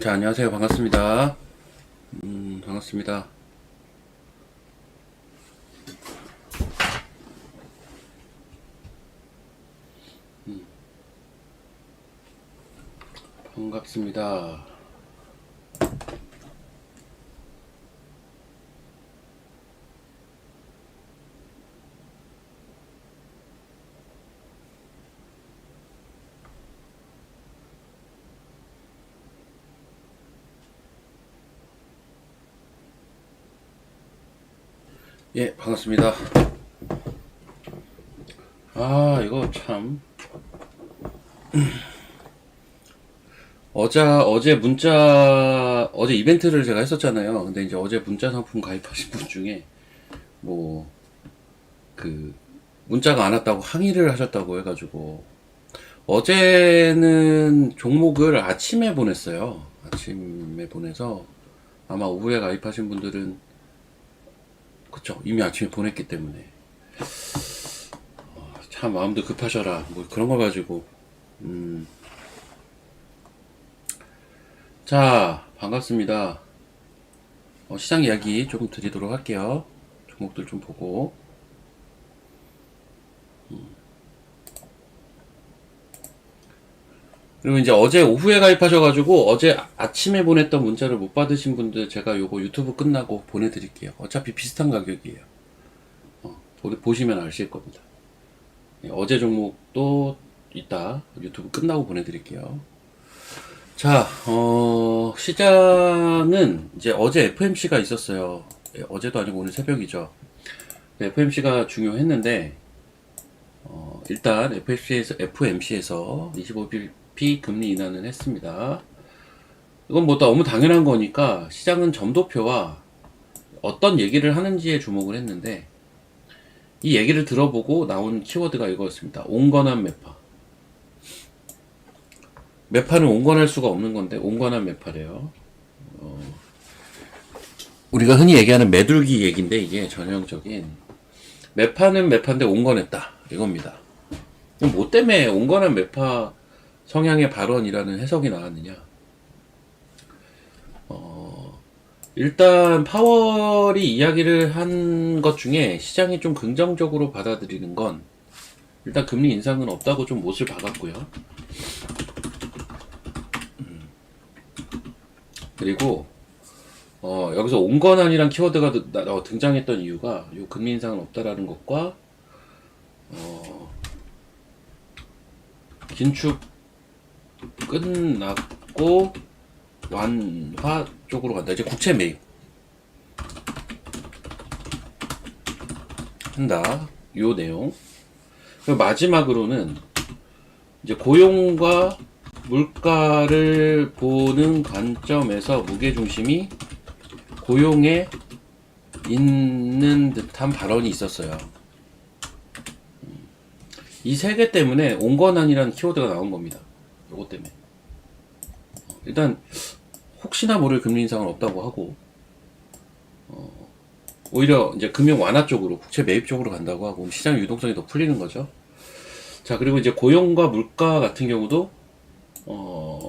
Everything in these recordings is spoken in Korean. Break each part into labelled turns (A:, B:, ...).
A: 자, 안녕하세요. 반갑습니다. 반갑습니다. 반갑습니다. 예, 반갑습니다. 이거 참. 어제 이벤트를 제가 했었잖아요. 근데 이제 어제 문자 상품 가입하신 분 중에, 뭐, 그, 문자가 안 왔다고 항의를 하셨다고 해가지고, 어제는 종목을 아침에 보냈어요. 아침에 보내서, 아마 오후에 가입하신 분들은, 그쵸. 이미 아침에 보냈기 때문에. 참 마음도 급하셔라. 뭐 그런 거 가지고. 자, 반갑습니다. 시장 이야기 좀 드리도록 할게요. 종목들 좀 보고. 그리고 이제 어제 오후에 가입하셔가지고 어제 아침에 보냈던 문자를 못 받으신 분들 제가 요거 유튜브 끝나고 보내드릴게요. 어차피 비슷한 가격이에요. 보시면 아실 겁니다. 어제 종목도 이따 유튜브 끝나고 보내드릴게요. 자, 시장은 이제 어제 FMC가 있었어요. 어제도 아니고 오늘 새벽이죠. FMC가 중요했는데, 일단 FMC에서 25bp 금리 인하는 했습니다. 이건 뭐 너무 당연한 거니까 시장은 점도표와 어떤 얘기를 하는지에 주목을 했는데, 이 얘기를 들어보고 나온 키워드가 이거였습니다. 온건한 매파. 매파는 온건할 수가 없는 건데 온건한 매파래요. 우리가 흔히 얘기하는 매둘기 얘기인데 이게 전형적인 매파는 매파인데 온건했다 이겁니다. 뭐 때문에 온건한 매파 성향의 발언이라는 해석이 나왔느냐? 일단 파월이 이야기를 한 것 중에 시장이 좀 긍정적으로 받아들이는 건 일단 금리 인상은 없다고 좀 못을 박았고요. 그리고 여기서 온건한이란 키워드가 등장했던 이유가 요 금리 인상은 없다라는 것과 긴축 끝났고 완화 쪽으로 간다. 이제 국채 매입 한다. 요 내용. 그리고 마지막으로는 이제 고용과 물가를 보는 관점에서 무게중심이 고용에 있는 듯한 발언이 있었어요. 이 세 개 때문에 온건한이라는 키워드가 나온 겁니다. 요것 때문에. 일단 혹시나 모를 금리 인상은 없다고 하고 오히려 이제 금융 완화 쪽으로 국채 매입 쪽으로 간다고 하고 시장 유동성이 더 풀리는 거죠. 자, 그리고 이제 고용과 물가 같은 경우도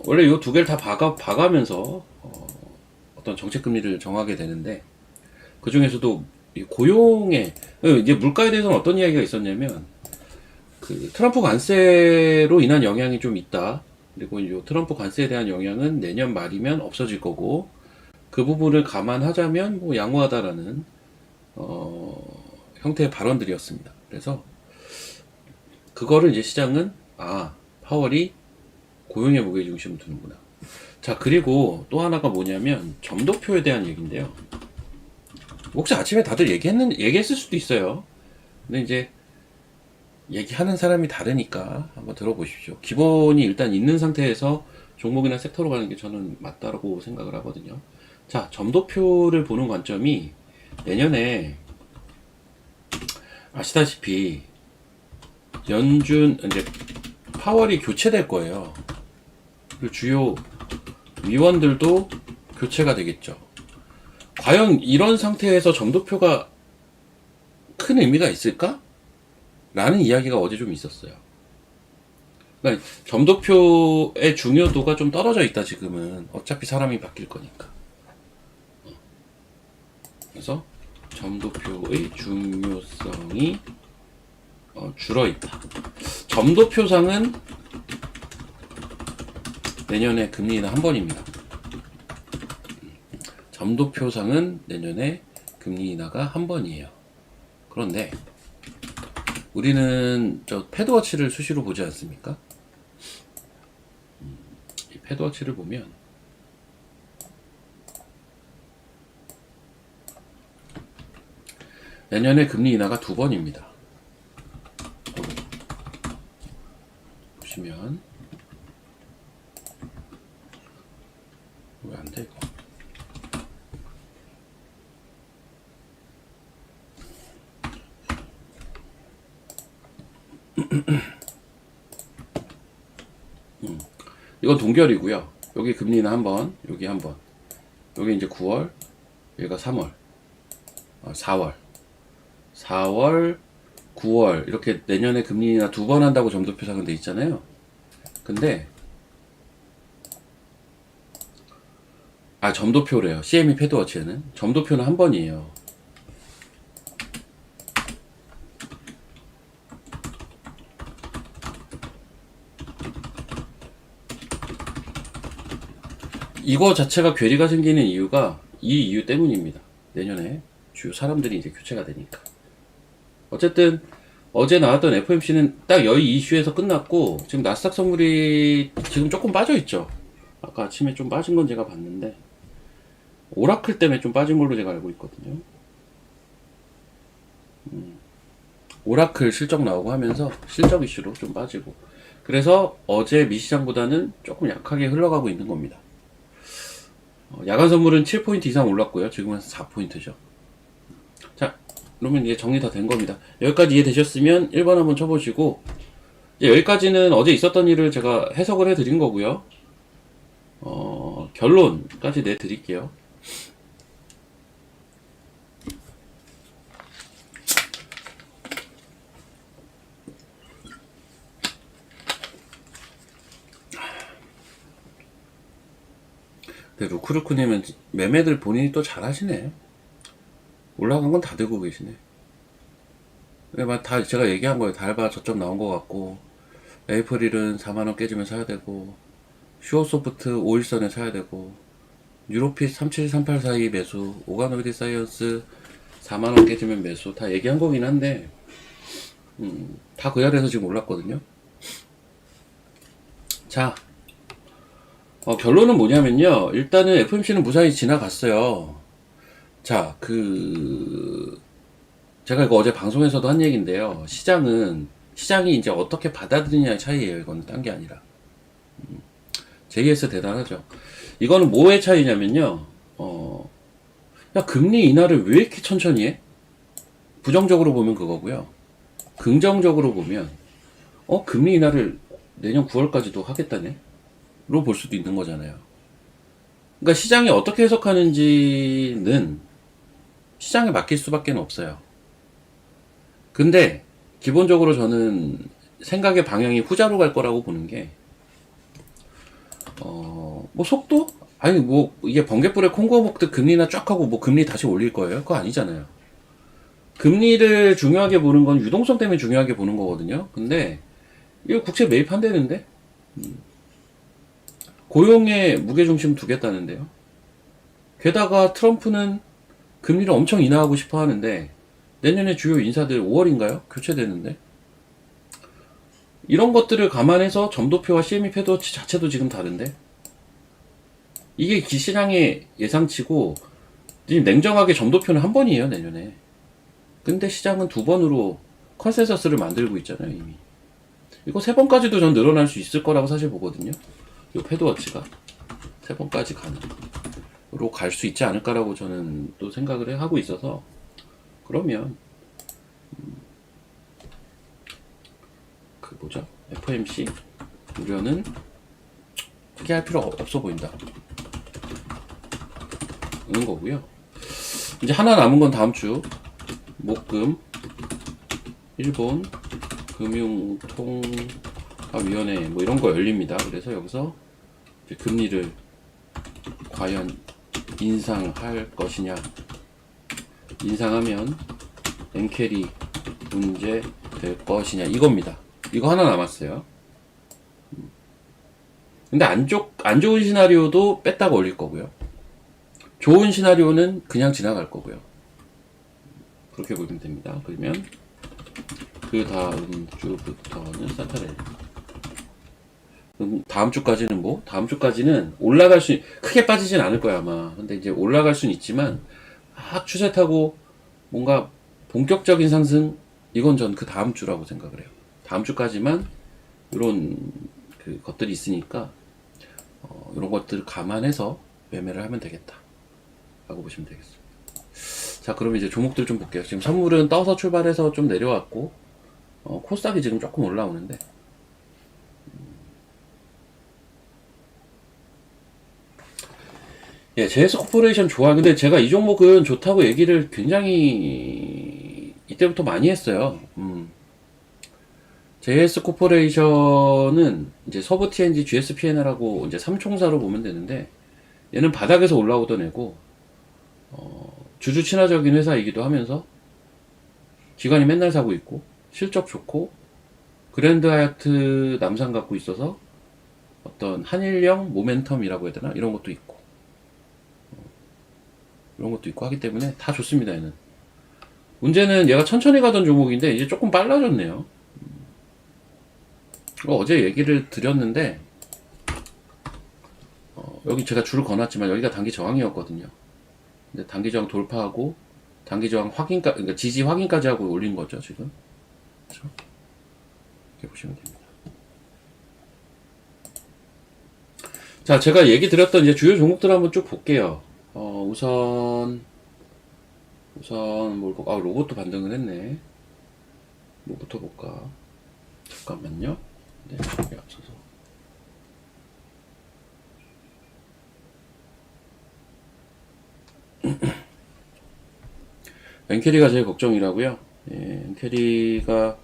A: 원래 이 두 개를 다 봐가면서 어떤 정책 금리를 정하게 되는데 그 중에서도 고용에 이제 물가에 대해서는 어떤 이야기가 있었냐면 그 트럼프 관세로 인한 영향이 좀 있다. 그리고 이 트럼프 관세에 대한 영향은 내년 말이면 없어질 거고 그 부분을 감안하자면 뭐 양호하다라는 형태의 발언들이었습니다. 그래서 그거를 이제 시장은 파월이 고용의 무게중심을 두는구나. 자, 그리고 또 하나가 뭐냐면 점도표에 대한 얘기인데요. 혹시 아침에 다들 얘기했을 수도 있어요. 근데 이제 얘기하는 사람이 다르니까 한번 들어보십시오. 기본이 일단 있는 상태에서 종목이나 섹터로 가는 게 저는 맞다고 생각을 하거든요. 자, 점도표를 보는 관점이 내년에 아시다시피 이제 파월이 교체될 거예요. 그리고 주요 위원들도 교체가 되겠죠. 과연 이런 상태에서 점도표가 큰 의미가 있을까? 라는 이야기가 어제 좀 있었어요. 그러니까 점도표의 중요도가 좀 떨어져 있다 지금은. 어차피 사람이 바뀔 거니까. 그래서 점도표의 중요성이 줄어 있다. 점도표상은 내년에 금리 인하 한 번입니다. 점도표상은 내년에 금리 인하가 한 번이에요. 그런데 우리는 저 패드워치를 수시로 보지 않습니까? 이 패드워치를 보면 내년에 금리 인하가 두 번입니다. 보시면 왜 안 돼 이거? 이건 동결이고요. 여기 금리 인하 한 번, 여기 한 번, 여기 이제 9월, 여기가 3월, 4월, 4월, 9월 이렇게 내년에 금리 인하 두 번 한다고 점도표상은 돼 있잖아요. 근데 점도표래요. CME 패드워치에는 점도표는 한 번이에요. 이거 자체가 괴리가 생기는 이유가 이 이유 때문입니다. 내년에 주요 사람들이 이제 교체가 되니까. 어쨌든 어제 나왔던 FOMC는 딱 여기 이슈에서 끝났고, 지금 나스닥 선물이 지금 조금 빠져 있죠. 아까 아침에 좀 빠진 건 제가 봤는데 오라클 때문에 좀 빠진 걸로 제가 알고 있거든요. 오라클 실적 나오고 하면서 실적 이슈로 좀 빠지고, 그래서 어제 미시장보다는 조금 약하게 흘러가고 있는 겁니다. 야간 선물은 7포인트 이상 올랐고요. 지금은 4포인트죠. 자, 그러면 이제 정리 다 된 겁니다. 여기까지 이해되셨으면 1번 한번 쳐보시고, 여기까지는 어제 있었던 일을 제가 해석을 해드린 거고요. 결론까지 내드릴게요. 근데 루크루크님은 매매들 본인이 또 잘하시네. 올라간 건 다 들고 계시네. 다 제가 얘기한 거예요. 달바 저점 나온 것 같고, 에이프릴은 4만원 깨지면 사야 되고, 슈어소프트 5일선에 사야 되고, 유로핏 3738 사이 매수, 오가노비디 사이언스 4만원 깨지면 매수, 다 얘기한 거긴 한데 다 그 자리에서 지금 올랐거든요. 자, 결론은 뭐냐면요, 일단은 FOMC는 무사히 지나갔어요. 자, 제가 이거 어제 방송에서도 한 얘기인데요, 시장이 이제 어떻게 받아들이냐의 차이예요. 이거는 딴 게 아니라. JS 대단하죠. 이거는 뭐의 차이냐면요, 야, 금리 인하를 왜 이렇게 천천히 해? 부정적으로 보면 그거고요. 긍정적으로 보면, 금리 인하를 내년 9월까지도 하겠다네? 로 볼 수도 있는 거잖아요. 그러니까 시장이 어떻게 해석하는지는 시장에 맡길 수밖에 없어요. 근데, 기본적으로 저는 생각의 방향이 후자로 갈 거라고 보는 게, 뭐 속도? 아니 뭐 이게 번갯불에 콩고 먹듯 금리나 쫙 하고 뭐 금리 다시 올릴 거예요? 그거 아니잖아요. 금리를 중요하게 보는 건 유동성 때문에 중요하게 보는 거거든요. 근데 이거 국채 매입한다는데, 고용에 무게중심 두겠다는데요. 게다가 트럼프는 금리를 엄청 인하하고 싶어 하는데 내년에 주요 인사들 5월인가요? 교체되는데, 이런 것들을 감안해서 점도표와 CME 패드워치 자체도 지금 다른데, 이게 시장의 예상치고, 지금 냉정하게 점도표는 한 번이에요 내년에. 근데 시장은 두 번으로 컨센서스를 만들고 있잖아요 이미. 이거 세 번까지도 전 늘어날 수 있을 거라고 사실 보거든요. 이 패드워치가 세 번까지 가는으로 갈 수 있지 않을까라고 저는 또 생각을 하고 있어서, 그러면 FOMC 우려는 크게 할 필요 없어 보인다 는 거고요. 이제 하나 남은 건 다음 주 목금 일본 금융통화 위원회 뭐 이런 거 열립니다. 그래서 여기서 이제 금리를 과연 인상할 것이냐, 인상하면 엔캐리 문제 될 것이냐, 이겁니다. 이거 하나 남았어요. 근데 안 좋은 시나리오도 뺐다가 올릴 거고요. 좋은 시나리오는 그냥 지나갈 거고요. 그렇게 보시면 됩니다. 그러면 그 다음 주부터는 산타렐. 다음 주까지는 뭐? 다음 주까지는 크게 빠지진 않을 거야, 아마. 근데 이제 올라갈 수는 있지만, 막 추세 타고, 뭔가 본격적인 상승, 이건 전 그 다음 주라고 생각을 해요. 다음 주까지만, 이런 것들이 있으니까, 이런 것들을 감안해서 매매를 하면 되겠다. 라고 보시면 되겠습니다. 자, 그럼 이제 종목들 좀 볼게요. 지금 선물은 떠서 출발해서 좀 내려왔고, 코스닥이 지금 조금 올라오는데, 예, JS 코퍼레이션 좋아. 근데 제가 이 종목은 좋다고 얘기를 굉장히 이때부터 많이 했어요. JS 코퍼레이션은 이제 서부 TNG, GS PNL하고 이제 삼총사로 보면 되는데, 얘는 바닥에서 올라오던 애고, 주주 친화적인 회사이기도 하면서, 기관이 맨날 사고 있고, 실적 좋고, 그랜드 하얏트 남산 갖고 있어서, 어떤 한일형 모멘텀이라고 해야 되나? 이런 것도 있고, 하기 때문에 다 좋습니다, 얘는. 문제는 얘가 천천히 가던 종목인데, 이제 조금 빨라졌네요. 어제 얘기를 드렸는데, 여기 제가 줄을 거놨지만 여기가 단기 저항이었거든요. 근데 단기 저항 돌파하고 단기 저항 확인까지, 그러니까 지지 확인까지 하고 올린 거죠, 지금. 그렇죠? 이렇게 보시면 됩니다. 자, 제가 얘기 드렸던 이제 주요 종목들 한번 쭉 볼게요. 우선 뭘 볼까? 로봇도 반등을 했네. 뭐부터 볼까? 잠깐만요. 네, 여기 앞서서. 엔캐리가 제일 걱정이라고요. 예, 엔캐리가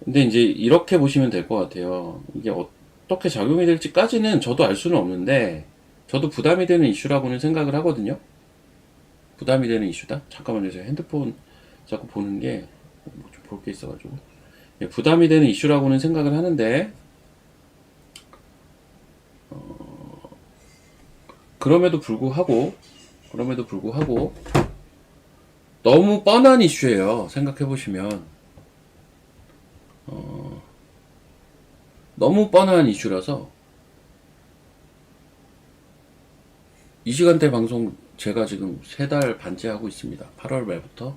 A: 근데 이제 이렇게 보시면 될 것 같아요. 이게 어떻게 작용이 될지까지는 저도 알 수는 없는데 저도 부담이 되는 이슈라고는 생각을 하거든요. 부담이 되는 이슈다? 잠깐만요. 제가 핸드폰 자꾸 보는 게 뭐 좀 볼 게 있어가지고 예, 부담이 되는 이슈라고는 생각을 하는데 그럼에도 불구하고 너무 뻔한 이슈예요. 생각해보시면 너무 뻔한 이슈라서 이 시간대 방송 제가 지금 3달 반째 하고 있습니다. 8월 말부터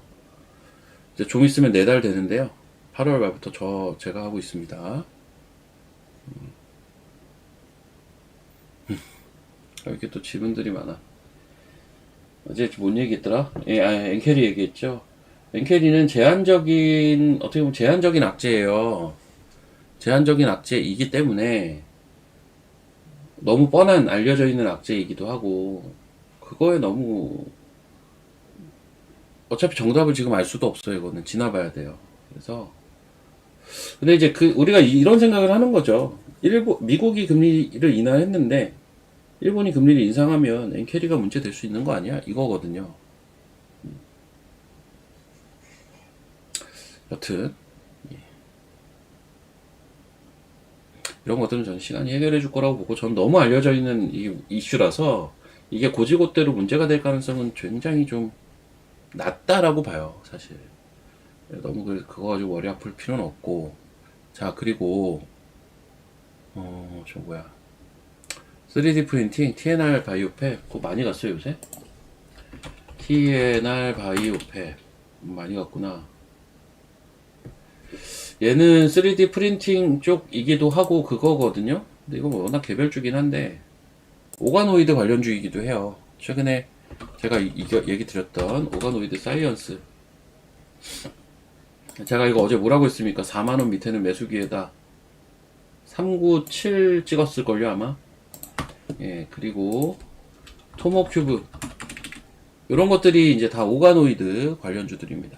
A: 이제 좀 있으면 4달 되는데요. 8월 말부터 제가 하고 있습니다. 이렇게 또 질문들이 많아. 어제 뭔 얘기했더라? 엔캐리 얘기했죠. 엔캐리는 어떻게 보면 제한적인 악재예요. 제한적인 악재이기 때문에 너무 뻔한 알려져 있는 악재이기도 하고 그거에 너무 어차피 정답을 지금 알 수도 없어요. 이거는 지나봐야 돼요. 그래서 근데 이제 우리가 이런 생각을 하는 거죠. 미국이 금리를 인하했는데 일본이 금리를 인상하면 엔캐리가 문제 될 수 있는 거 아니야? 이거거든요. 여튼 이런 것들은 전 시간이 해결해 줄 거라고 보고 전 너무 알려져 있는 이슈라서 이게 고지고대로 문제가 될 가능성은 굉장히 좀 낮다라고 봐요, 사실. 너무 그거 가지고 머리 아플 필요는 없고. 자, 그리고 저 뭐야 3D 프린팅 TNR 바이오팹 그거 많이 갔어요 요새. TNR 바이오팹 많이 갔구나. 얘는 3D 프린팅 쪽이기도 하고 그거거든요. 근데 이거 워낙 개별주긴 한데 오가노이드 관련주이기도 해요. 최근에 제가 얘기 드렸던 오가노이드 사이언스, 제가 이거 어제 뭐라고 했습니까? 4만원 밑에는 매수기에다 397 찍었을걸요 아마. 예, 그리고 토모큐브 이런 것들이 이제 다 오가노이드 관련주들입니다.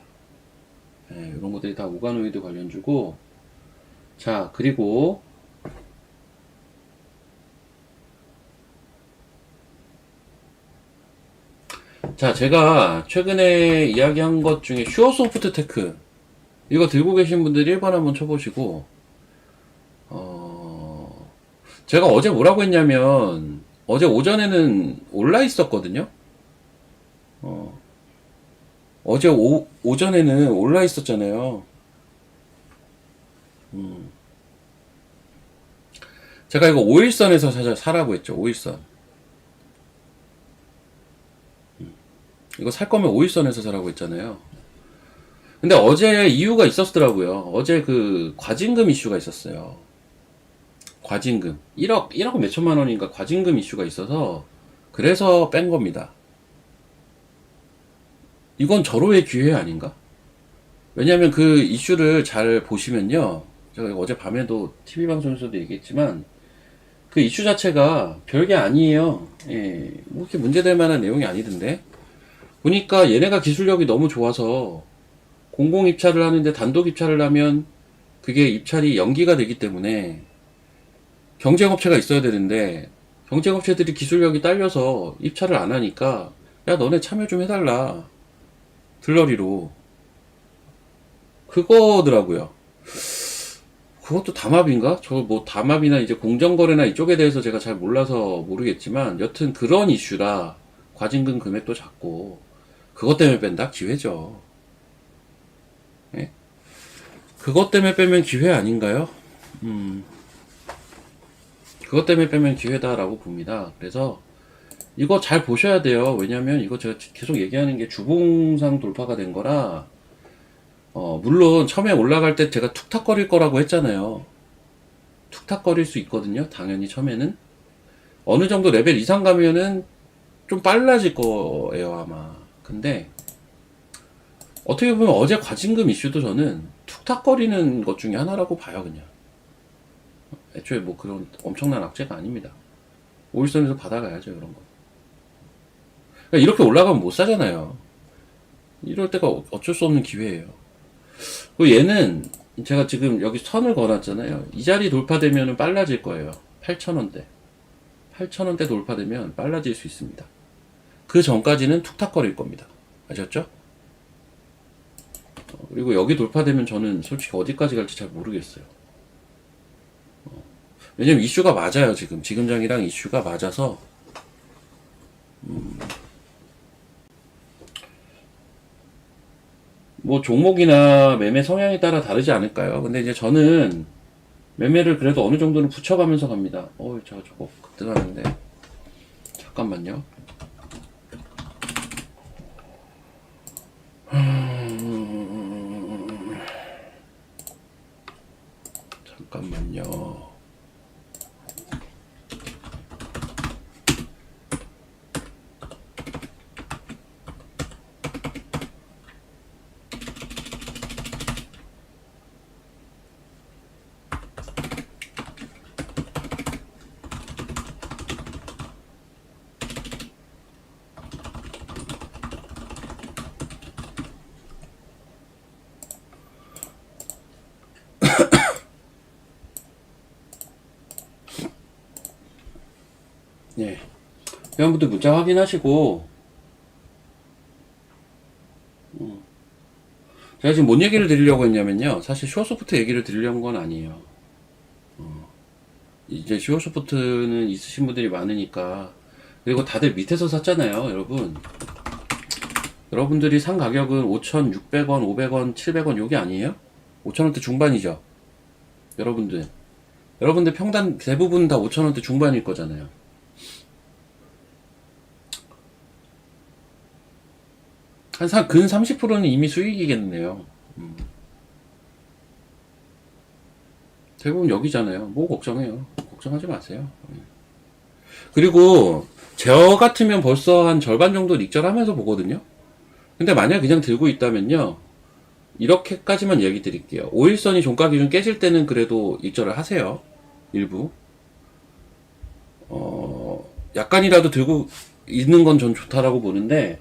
A: 예, 이런 것들이 다 오가노이드 관련주고 자, 그리고 자, 제가 최근에 이야기한 것 중에 슈어소프트 테크 이거 들고 계신 분들 1번 한번 쳐보시고 제가 어제 뭐라고 했냐면 어제 오전에는 올라 있었거든요. 어제 오전에는 올라 있었잖아요. 제가 이거 5일선에서 사라고 했죠. 5일선. 이거 살 거면 5일선에서 사라고 했잖아요. 근데 어제 이유가 있었더라고요. 어제 그 과징금 이슈가 있었어요. 과징금. 1억 몇천만 원인가 과징금 이슈가 있어서 그래서 뺀 겁니다. 이건 절호의 기회 아닌가? 왜냐면 그 이슈를 잘 보시면요. 제가 어제 밤에도 TV 방송에서도 얘기했지만 그 이슈 자체가 별게 아니에요. 예, 뭐 이렇게 문제될 만한 내용이 아니던데. 보니까 얘네가 기술력이 너무 좋아서 공공 입찰을 하는데 단독 입찰을 하면 그게 입찰이 연기가 되기 때문에 경쟁업체가 있어야 되는데 경쟁업체들이 기술력이 딸려서 입찰을 안 하니까 야 너네 참여 좀 해달라 들러리로 그거더라고요. 그것도 담합인가? 저 뭐 담합이나 이제 공정거래나 이쪽에 대해서 제가 잘 몰라서 모르겠지만 여튼 그런 이슈라 과징금 금액도 작고 그것 때문에 뺀다? 기회죠. 예? 그것 때문에 빼면 기회 아닌가요? 그것 때문에 빼면 기회다라고 봅니다. 그래서 이거 잘 보셔야 돼요. 왜냐면 이거 제가 계속 얘기하는 게 주봉상 돌파가 된 거라 물론 처음에 올라갈 때 제가 툭탁거릴 거라고 했잖아요. 툭탁거릴 수 있거든요. 당연히 처음에는 어느 정도 레벨 이상 가면은 좀 빨라질 거예요 아마. 근데 어떻게 보면 어제 과징금 이슈도 저는 툭탁거리는 것 중에 하나라고 봐요 그냥. 애초에 뭐 그런 엄청난 악재가 아닙니다. 오일선에서 받아가야죠 이런 거. 그러니까 이렇게 올라가면 못 사잖아요. 이럴 때가 어쩔 수 없는 기회예요. 그리고 얘는 제가 지금 여기 선을 그어놨잖아요. 이 자리 돌파되면 빨라질 거예요. 8,000원대. 8,000원대 돌파되면 빨라질 수 있습니다. 그 전까지는 툭탁거릴 겁니다. 아셨죠? 그리고 여기 돌파되면 저는 솔직히 어디까지 갈지 잘 모르겠어요. 왜냐면 이슈가 맞아요 지금 장이랑 이슈가 맞아서 뭐 종목이나 매매 성향에 따라 다르지 않을까요? 근데 이제 저는 매매를 그래도 어느 정도는 붙여가면서 갑니다. 저거 급등하는데 잠깐만요. 잠깐만요. 네. 회원분들 문자 확인하시고 제가 지금 뭔 얘기를 드리려고 했냐면요. 사실 슈어소프트 얘기를 드리려는 건 아니에요. 이제 슈어소프트는 있으신 분들이 많으니까 그리고 다들 밑에서 샀잖아요 여러분. 여러분들이 산 가격은 5,600원 500원 700원 요게 아니에요? 5,000원대 중반이죠 여러분들 평단 대부분 다 5,000원대 중반일 거잖아요. 근 30%는 이미 수익이겠네요. 대부분 여기잖아요. 뭐 걱정해요. 걱정하지 마세요. 그리고 저 같으면 벌써 한 절반 정도 익절하면서 보거든요. 근데 만약 그냥 들고 있다면요. 이렇게까지만 얘기 드릴게요. 5일선이 종가 기준 깨질 때는 그래도 익절을 하세요. 일부. 약간이라도 들고 있는 건 전 좋다라고 보는데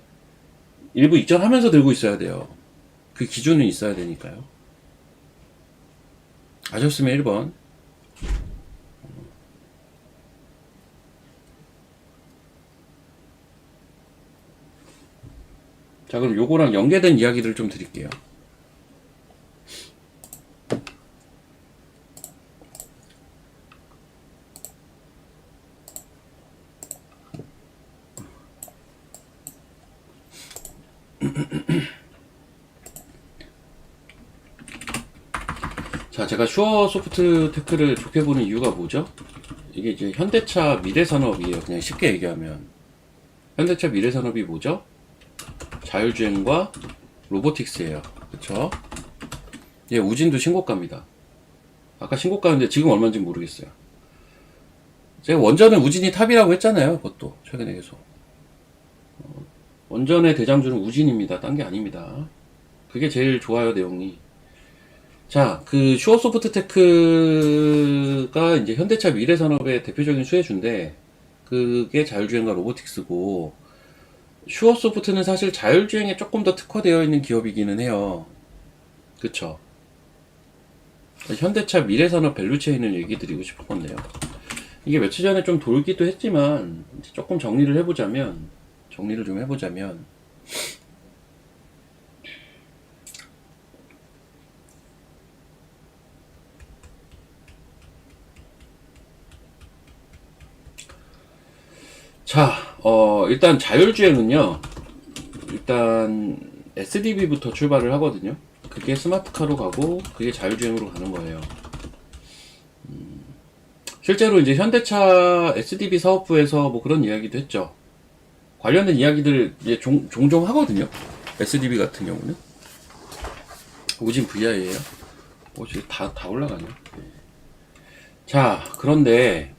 A: 일부 익절하면서 들고 있어야 돼요. 그 기준은 있어야 되니까요. 아셨으면 1번. 자, 그럼 요거랑 연계된 이야기들을 좀 드릴게요. 자, 제가 슈어 소프트 테크를 좋게 보는 이유가 뭐죠? 이게 이제 현대차 미래산업이에요. 그냥 쉽게 얘기하면. 현대차 미래산업이 뭐죠? 자율주행과 로보틱스예요. 그쵸? 예, 우진도 신고가입니다. 아까 신고가인데 지금 얼마인지 모르겠어요. 제가 원전은 우진이 탑이라고 했잖아요. 그것도 최근에 계속. 원전의 대장주는 우진입니다. 딴 게 아닙니다. 그게 제일 좋아요, 내용이. 자, 그 슈어 소프트 테크가 이제 현대차 미래산업의 대표적인 수혜주인데, 그게 자율주행과 로보틱스고, 슈어 소프트는 사실 자율주행에 조금 더 특화되어 있는 기업이기는 해요. 그쵸? 현대차 미래산업 밸류체인을 얘기 드리고 싶었는데요. 이게 며칠 전에 좀 돌기도 했지만, 조금 정리를 좀 해보자면, 자, 일단 자율주행은요, 일단 SDB부터 출발을 하거든요. 그게 스마트카로 가고, 그게 자율주행으로 가는 거예요. 실제로 이제 현대차 SDB 사업부에서 뭐 그런 이야기도 했죠. 관련된 이야기들 이제 종종 하거든요. SDB 같은 경우는. 우진 VI예요. 지금 다 올라가네. 자, 그런데,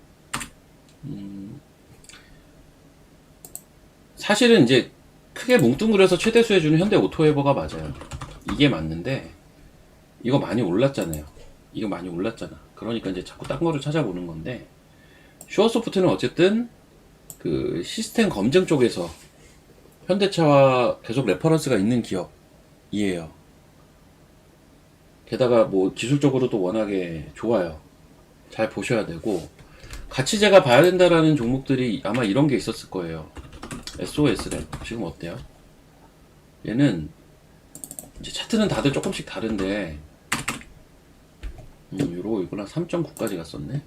A: 사실은 이제 크게 뭉뚱그려서 최대 수혜주는 현대 오토에버가 맞아요. 이게 맞는데, 이거 많이 올랐잖아요. 이거 많이 올랐잖아. 그러니까 이제 자꾸 딴 거를 찾아보는 건데, 슈어소프트는 어쨌든 그 시스템 검증 쪽에서 현대차와 계속 레퍼런스가 있는 기업이에요. 게다가 뭐 기술적으로도 워낙에 좋아요. 잘 보셔야 되고, 같이 제가 봐야 된다라는 종목들이 아마 이런 게 있었을 거예요. SOS랩 지금 어때요? 얘는 이제 차트는 다들 조금씩 다른데, 이거랑 3.9까지 갔었네.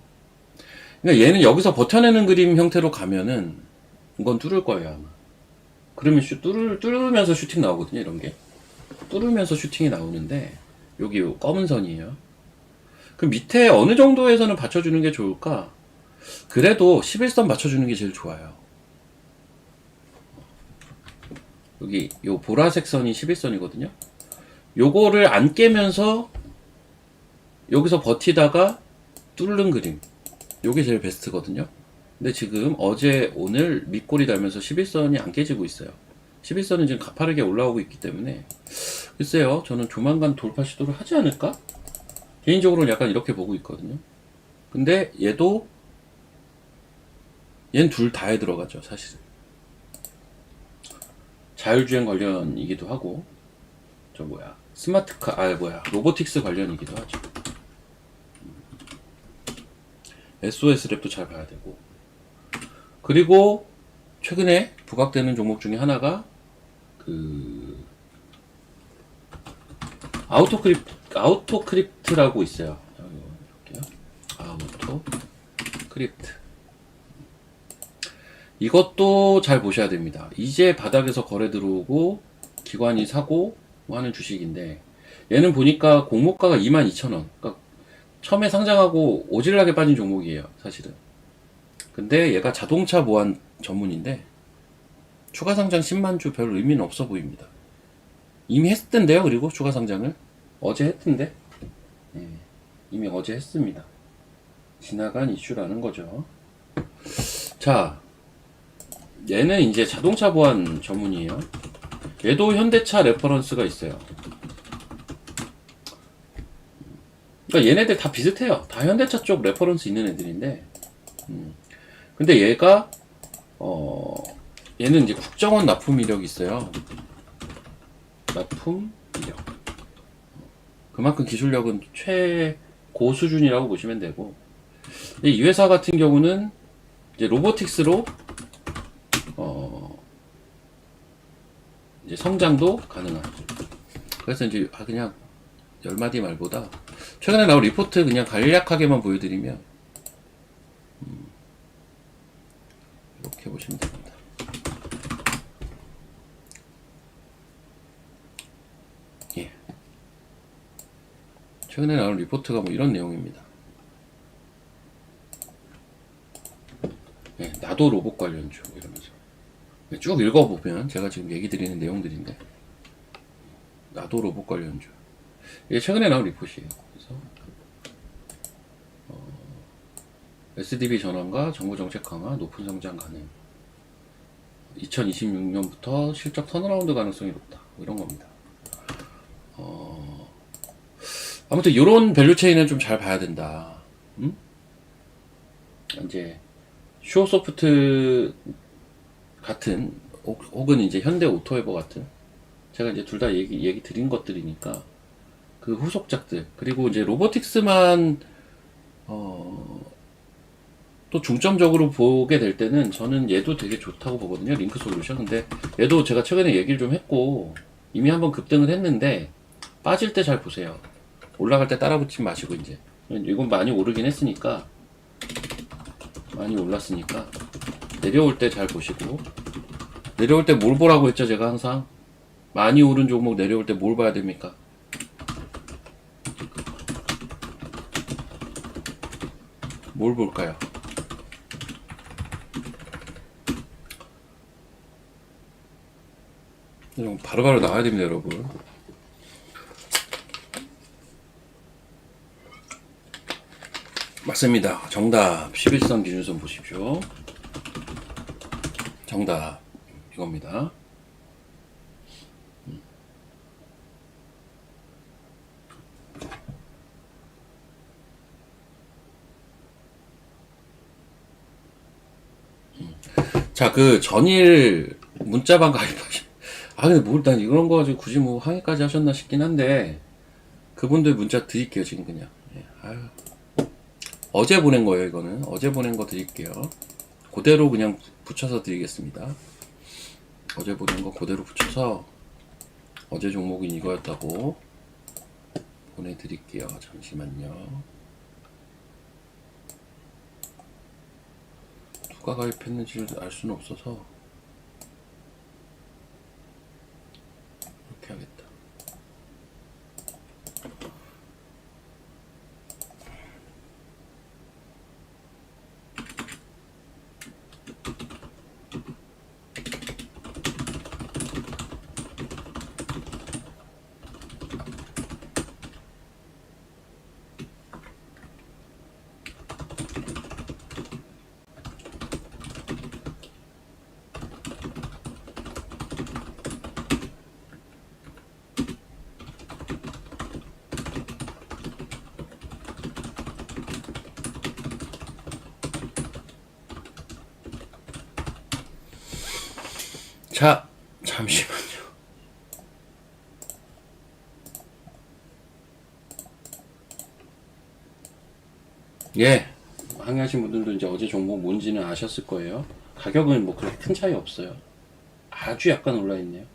A: 그러니까 얘는 여기서 버텨내는 그림 형태로 가면은 이건 뚫을 거예요 아마. 그러면 뚫으면서 슈팅 나오거든요. 이런 게 뚫으면서 슈팅이 나오는데, 여기 요 검은 선이에요. 그 밑에 어느 정도에서는 받쳐주는 게 좋을까? 그래도 11선 맞춰주는 게 제일 좋아요. 여기 요 보라색 선이 11선이거든요. 요거를 안 깨면서 여기서 버티다가 뚫는 그림, 요게 제일 베스트거든요. 근데 지금 어제 오늘 밑골이 달면서 11선이 안 깨지고 있어요. 11선은 지금 가파르게 올라오고 있기 때문에, 글쎄요, 저는 조만간 돌파 시도를 하지 않을까? 개인적으로는 약간 이렇게 보고 있거든요. 근데 얘는 둘 다에 들어가죠, 사실은. 자율주행 관련이기도 하고, 로보틱스 관련이기도 하죠. SOS랩도 잘 봐야 되고. 그리고 최근에 부각되는 종목 중에 하나가 그 아우토크립트라고 있어요. 아우토크립트. 이것도 잘 보셔야 됩니다. 이제 바닥에서 거래 들어오고 기관이 사고 하는 주식인데, 얘는 보니까 공모가가 22,000원. 그러니까 처음에 상장하고 오질나게 빠진 종목이에요, 사실은. 근데 얘가 자동차 보안 전문인데 추가 상장 10만 주 별 의미는 없어 보입니다. 이미 했던데요. 그리고 추가 상장을 어제 했던데, 이미 어제 했습니다. 지나간 이슈라는 거죠. 자, 얘는 이제 자동차 보안 전문이에요. 얘도 현대차 레퍼런스가 있어요. 그러니까 얘네들 다 비슷해요. 다 현대차 쪽 레퍼런스 있는 애들인데, 근데 얘가 얘는 이제 국정원 납품 이력이 있어요. 납품 이력. 그만큼 기술력은 최고 고수준이라고 보시면 되고, 이 회사 같은 경우는 이제 로보틱스로 이제 성장도 가능한. 그래서 이제 그냥 10마디 말보다 최근에 나온 리포트 그냥 간략하게만 보여드리면 이렇게 보시면 됩니다. 예. 최근에 나온 리포트가 뭐 이런 내용입니다. 예, 나도 로봇 관련주 이러면서 쭉 읽어보면 제가 지금 얘기 드리는 내용들인데, 나도 로봇 관련주 이게 최근에 나온 리포트예요. 그래서 SDB 전환과 정부 정책 강화, 높은 성장 가능, 2026년부터 실적 턴어라운드 가능성이 높다, 뭐 이런 겁니다. 아무튼 이런 밸류체인은 좀 잘 봐야 된다. 이제 슈어소프트 같은, 혹은 이제 현대 오토에버 같은, 제가 이제 둘 다 얘기 드린 것들이니까 그 후속작들, 그리고 이제 로보틱스만 또 중점적으로 보게 될 때는 저는 얘도 되게 좋다고 보거든요. 링크 솔루션. 근데 얘도 제가 최근에 얘기를 좀 했고 이미 한번 급등을 했는데, 빠질 때 잘 보세요. 올라갈 때 따라 붙지 마시고, 이제 이건 많이 오르긴 했으니까, 많이 올랐으니까 내려올 때 잘 보시고, 내려올 때 뭘 보라고 했죠? 제가 항상 많이 오른 종목 내려올 때 뭘 봐야 됩니까? 뭘 볼까요? 바로바로 나와야 됩니다, 여러분. 맞습니다. 정답 11선 기준선 보십시오. 정답 이겁니다. 자, 그 전일 문자방 가입하신, 근데 뭘, 난 이런 거 가지고 굳이 뭐 항의까지 하셨나 싶긴 한데, 그분들 문자 드릴게요, 지금 그냥. 예, 아유. 어제 보낸 거예요, 이거는. 어제 보낸 거 드릴게요. 그대로 그냥 붙여서 드리겠습니다. 어제 보낸 거 그대로 붙여서, 어제 종목은 이거였다고 보내드릴게요. 잠시만요. 누가 가입했는지를 알 수는 없어서 이렇게 하겠다. 자, 잠시만요. 예, 항의하신 분들도 이제 어제 종목 뭔지는 아셨을 거예요. 가격은 뭐 그렇게 큰 차이 없어요. 아주 약간 올라있네요.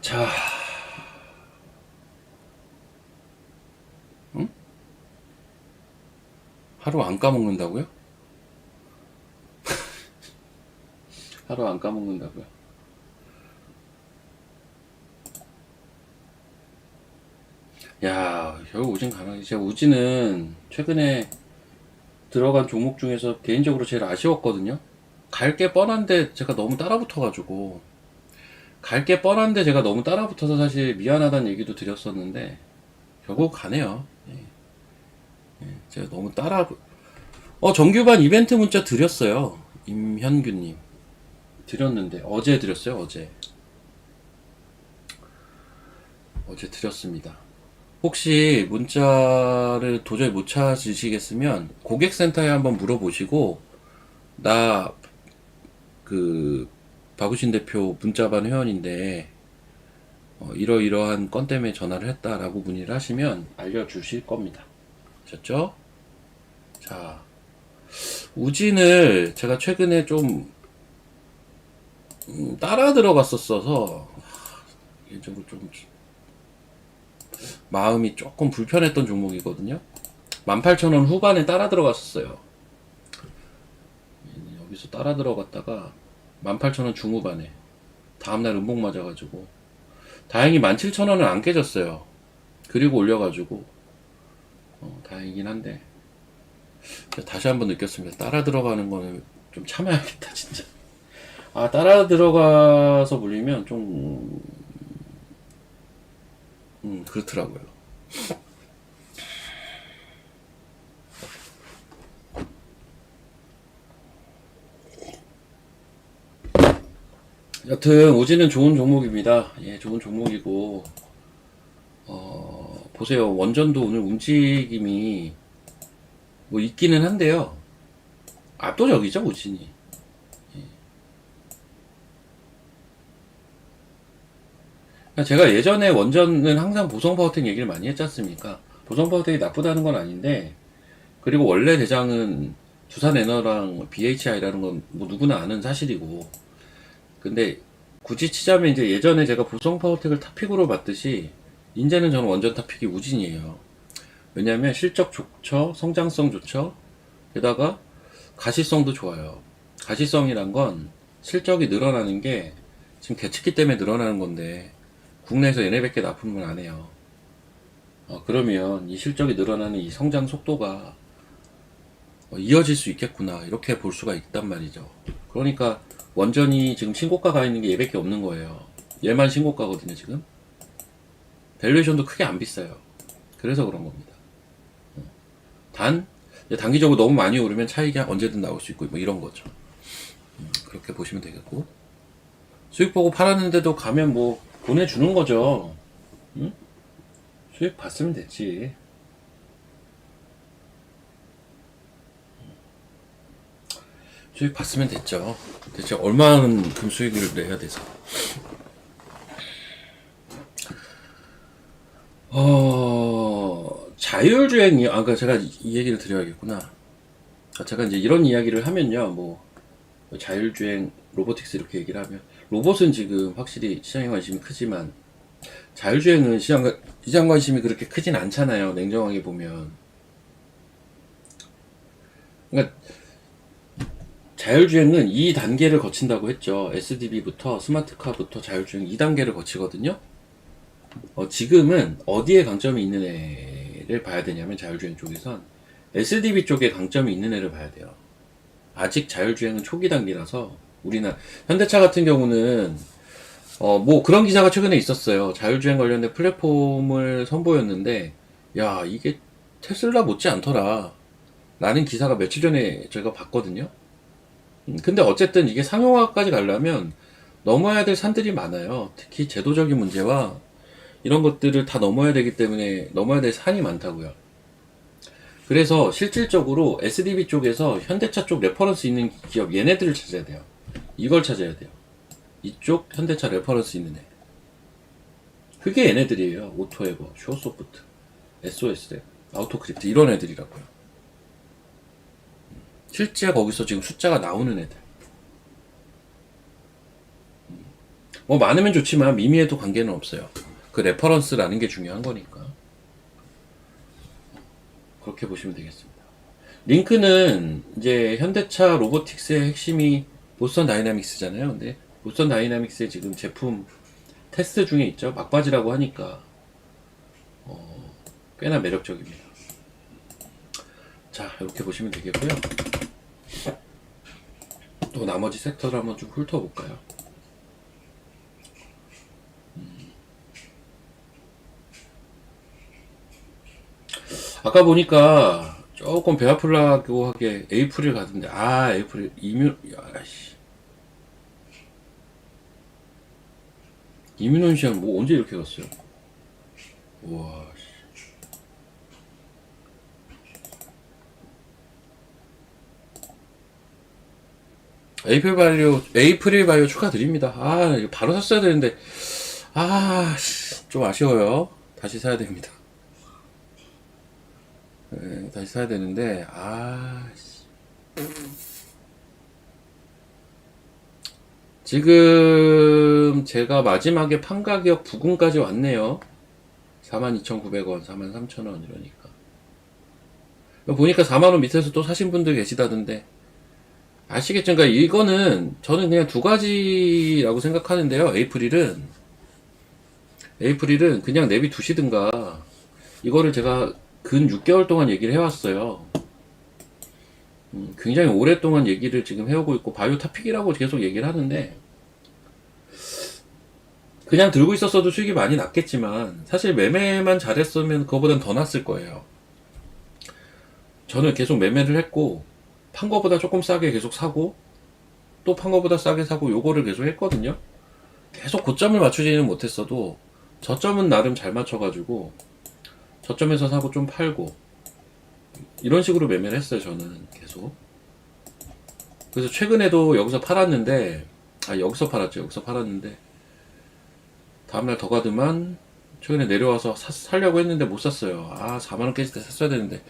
A: 자, 하루 안 까먹는다고요? 하루 안 까먹는다고요? 야, 결국 우진 가능하지. 제가 우진은 최근에 들어간 종목 중에서 개인적으로 제일 아쉬웠거든요. 갈 게 뻔한데 제가 너무 따라붙어가지고, 갈 게 뻔한데 제가 너무 따라붙어서 사실 미안하다는 얘기도 드렸었는데, 결국 가네요. 제가 너무 정규반 이벤트 문자 드렸어요. 임현규님. 드렸는데, 어제 드렸어요, 어제. 어제 드렸습니다. 혹시 문자를 도저히 못 찾으시겠으면 고객센터에 한번 물어보시고, 나 그 박우신 대표 문자반 회원인데 이러이러한 건 때문에 전화를 했다라고 문의를 하시면 알려주실 겁니다. 아셨죠? 자, 우진을 제가 최근에 좀 따라 들어갔었어서 개인적으로 좀 마음이 조금 불편했던 종목이거든요. 18,000원 후반에 따라 들어갔었어요. 여기서 따라 들어갔다가 18,000원 중후반에 다음날 음봉 맞아가지고 다행히 17,000원은 안 깨졌어요. 그리고 올려가지고 다행이긴 한데 다시 한번 느꼈습니다. 따라 들어가는 거는 좀 참아야겠다 진짜. 아, 따라 들어가서 물리면 좀 그렇더라고요. 여튼 오지는 좋은 종목입니다. 예, 좋은 종목이고 보세요. 원전도 오늘 움직임이 뭐 있기는 한데요. 압도적이죠, 오진이. 그러니까 제가 예전에 원전은 항상 보성 파워텍 얘기를 많이 했지 않습니까? 보성 파워텍이 나쁘다는 건 아닌데, 그리고 원래 대장은 두산에너랑 BHI라는 건 뭐 누구나 아는 사실이고, 근데 굳이 치자면 이제 예전에 제가 보성 파워텍을 탑픽으로 봤듯이, 이제는 저는 원전 탑픽이 우진이에요. 왜냐면 실적 좋죠, 성장성 좋죠, 게다가 가시성도 좋아요. 가시성이란 건 실적이 늘어나는 게 지금 개측기 때문에 늘어나는 건데, 국내에서 얘네밖에 납품을 안 해요. 그러면 이 실적이 늘어나는 이 성장 속도가 이어질 수 있겠구나 이렇게 볼 수가 있단 말이죠. 그러니까 원전이 지금 신고가 가 있는 게 얘밖에 없는 거예요. 얘만 신고가거든요 지금. 밸류에이션도 크게 안 비싸요. 그래서 그런 겁니다. 단 단기적으로 너무 많이 오르면 차익이 언제든 나올 수 있고 뭐 이런 거죠. 그렇게 보시면 되겠고, 수익 보고 팔았는데도 가면 뭐 보내주는 거죠. 응? 수익 봤으면 됐지. 수익 봤으면 됐죠. 대체 얼마만큼 수익을 내야 돼서. 자율주행이, 아까 제가 이 얘기를 드려야겠구나. 제가 이제 이런 이야기를 하면요, 뭐, 자율주행, 로보틱스 이렇게 얘기를 하면, 로봇은 지금 확실히 시장에 관심이 크지만, 자율주행은 시장 관심이 그렇게 크진 않잖아요, 냉정하게 보면. 그러니까, 자율주행은 2단계를 거친다고 했죠. SDV부터 스마트카부터 자율주행 2단계를 거치거든요. 지금은 어디에 강점이 있는 애를 봐야 되냐면 자율주행 쪽에선 SDV 쪽에 강점이 있는 애를 봐야 돼요. 아직 자율주행은 초기 단계라서 우리나라 현대차 같은 경우는 뭐 그런 기사가 최근에 있었어요. 자율주행 관련된 플랫폼을 선보였는데 야 이게 테슬라 못지 않더라 라는 기사가 며칠 전에 제가 봤거든요. 근데 어쨌든 이게 상용화까지 가려면 넘어야 될 산들이 많아요. 특히 제도적인 문제와 이런 것들을 다 넘어야 되기 때문에 넘어야 될 산이 많다고요. 그래서 실질적으로 SDV 쪽에서 현대차 쪽 레퍼런스 있는 기업 얘네들을 찾아야 돼요. 이걸 찾아야 돼요. 이쪽 현대차 레퍼런스 있는 애. 그게 얘네들이에요. 오토에버, 쇼소프트, SOS, 아우토크립트 이런 애들이라고요. 실제 거기서 지금 숫자가 나오는 애들. 뭐 많으면 좋지만 미미에도 관계는 없어요. 그 레퍼런스라는 게 중요한 거니까. 그렇게 보시면 되겠습니다. 링크는 이제 현대차 로보틱스의 핵심이 보스턴 다이나믹스잖아요. 근데 보스턴 다이나믹스의 지금 제품 테스트 중에 있죠. 막바지라고 하니까 꽤나 매력적입니다. 자, 이렇게 보시면 되겠고요. 또 나머지 섹터를 한번 좀 훑어볼까요? 아까 보니까 조금 배 아프려고 하게 에이프릴 가던데, 에이프릴 이뮤논시안 뭐 언제 이렇게 갔어요? 우와. 에이프릴 바이오 축하드립니다. 아, 이거 바로 샀어야 되는데, 좀 아쉬워요. 다시 사야 됩니다. 네, 다시 사야 되는데, 지금 제가 마지막에 판가격 부근까지 왔네요. 42,900원, 43,000원 이러니까. 보니까 4만원 밑에서 또 사신 분들 계시다던데, 아시겠죠? 그러니까 이거는 저는 그냥 두 가지라고 생각하는데요. 에이프릴은 그냥 내비 두시든가, 이거를 제가 근 6개월 동안 얘기를 해왔어요. 굉장히 오랫동안 얘기를 지금 해오고 있고, 바이오 타픽이라고 계속 얘기를 하는데, 그냥 들고 있었어도 수익이 많이 났겠지만, 사실 매매만 잘했으면 그거보단 더 났을 거예요. 저는 계속 매매를 했고, 판 거보다 조금 싸게 계속 사고, 또 판 거보다 싸게 사고, 요거를 계속 했거든요. 계속 고점을 맞추지는 못했어도, 저점은 나름 잘 맞춰가지고, 저점에서 사고 좀 팔고, 이런 식으로 매매를 했어요, 저는 계속. 그래서 최근에도 여기서 팔았는데, 여기서 팔았는데, 다음날 더 가더만, 최근에 내려와서 살려고 했는데 못 샀어요. 4만원 깨질 때 샀어야 되는데.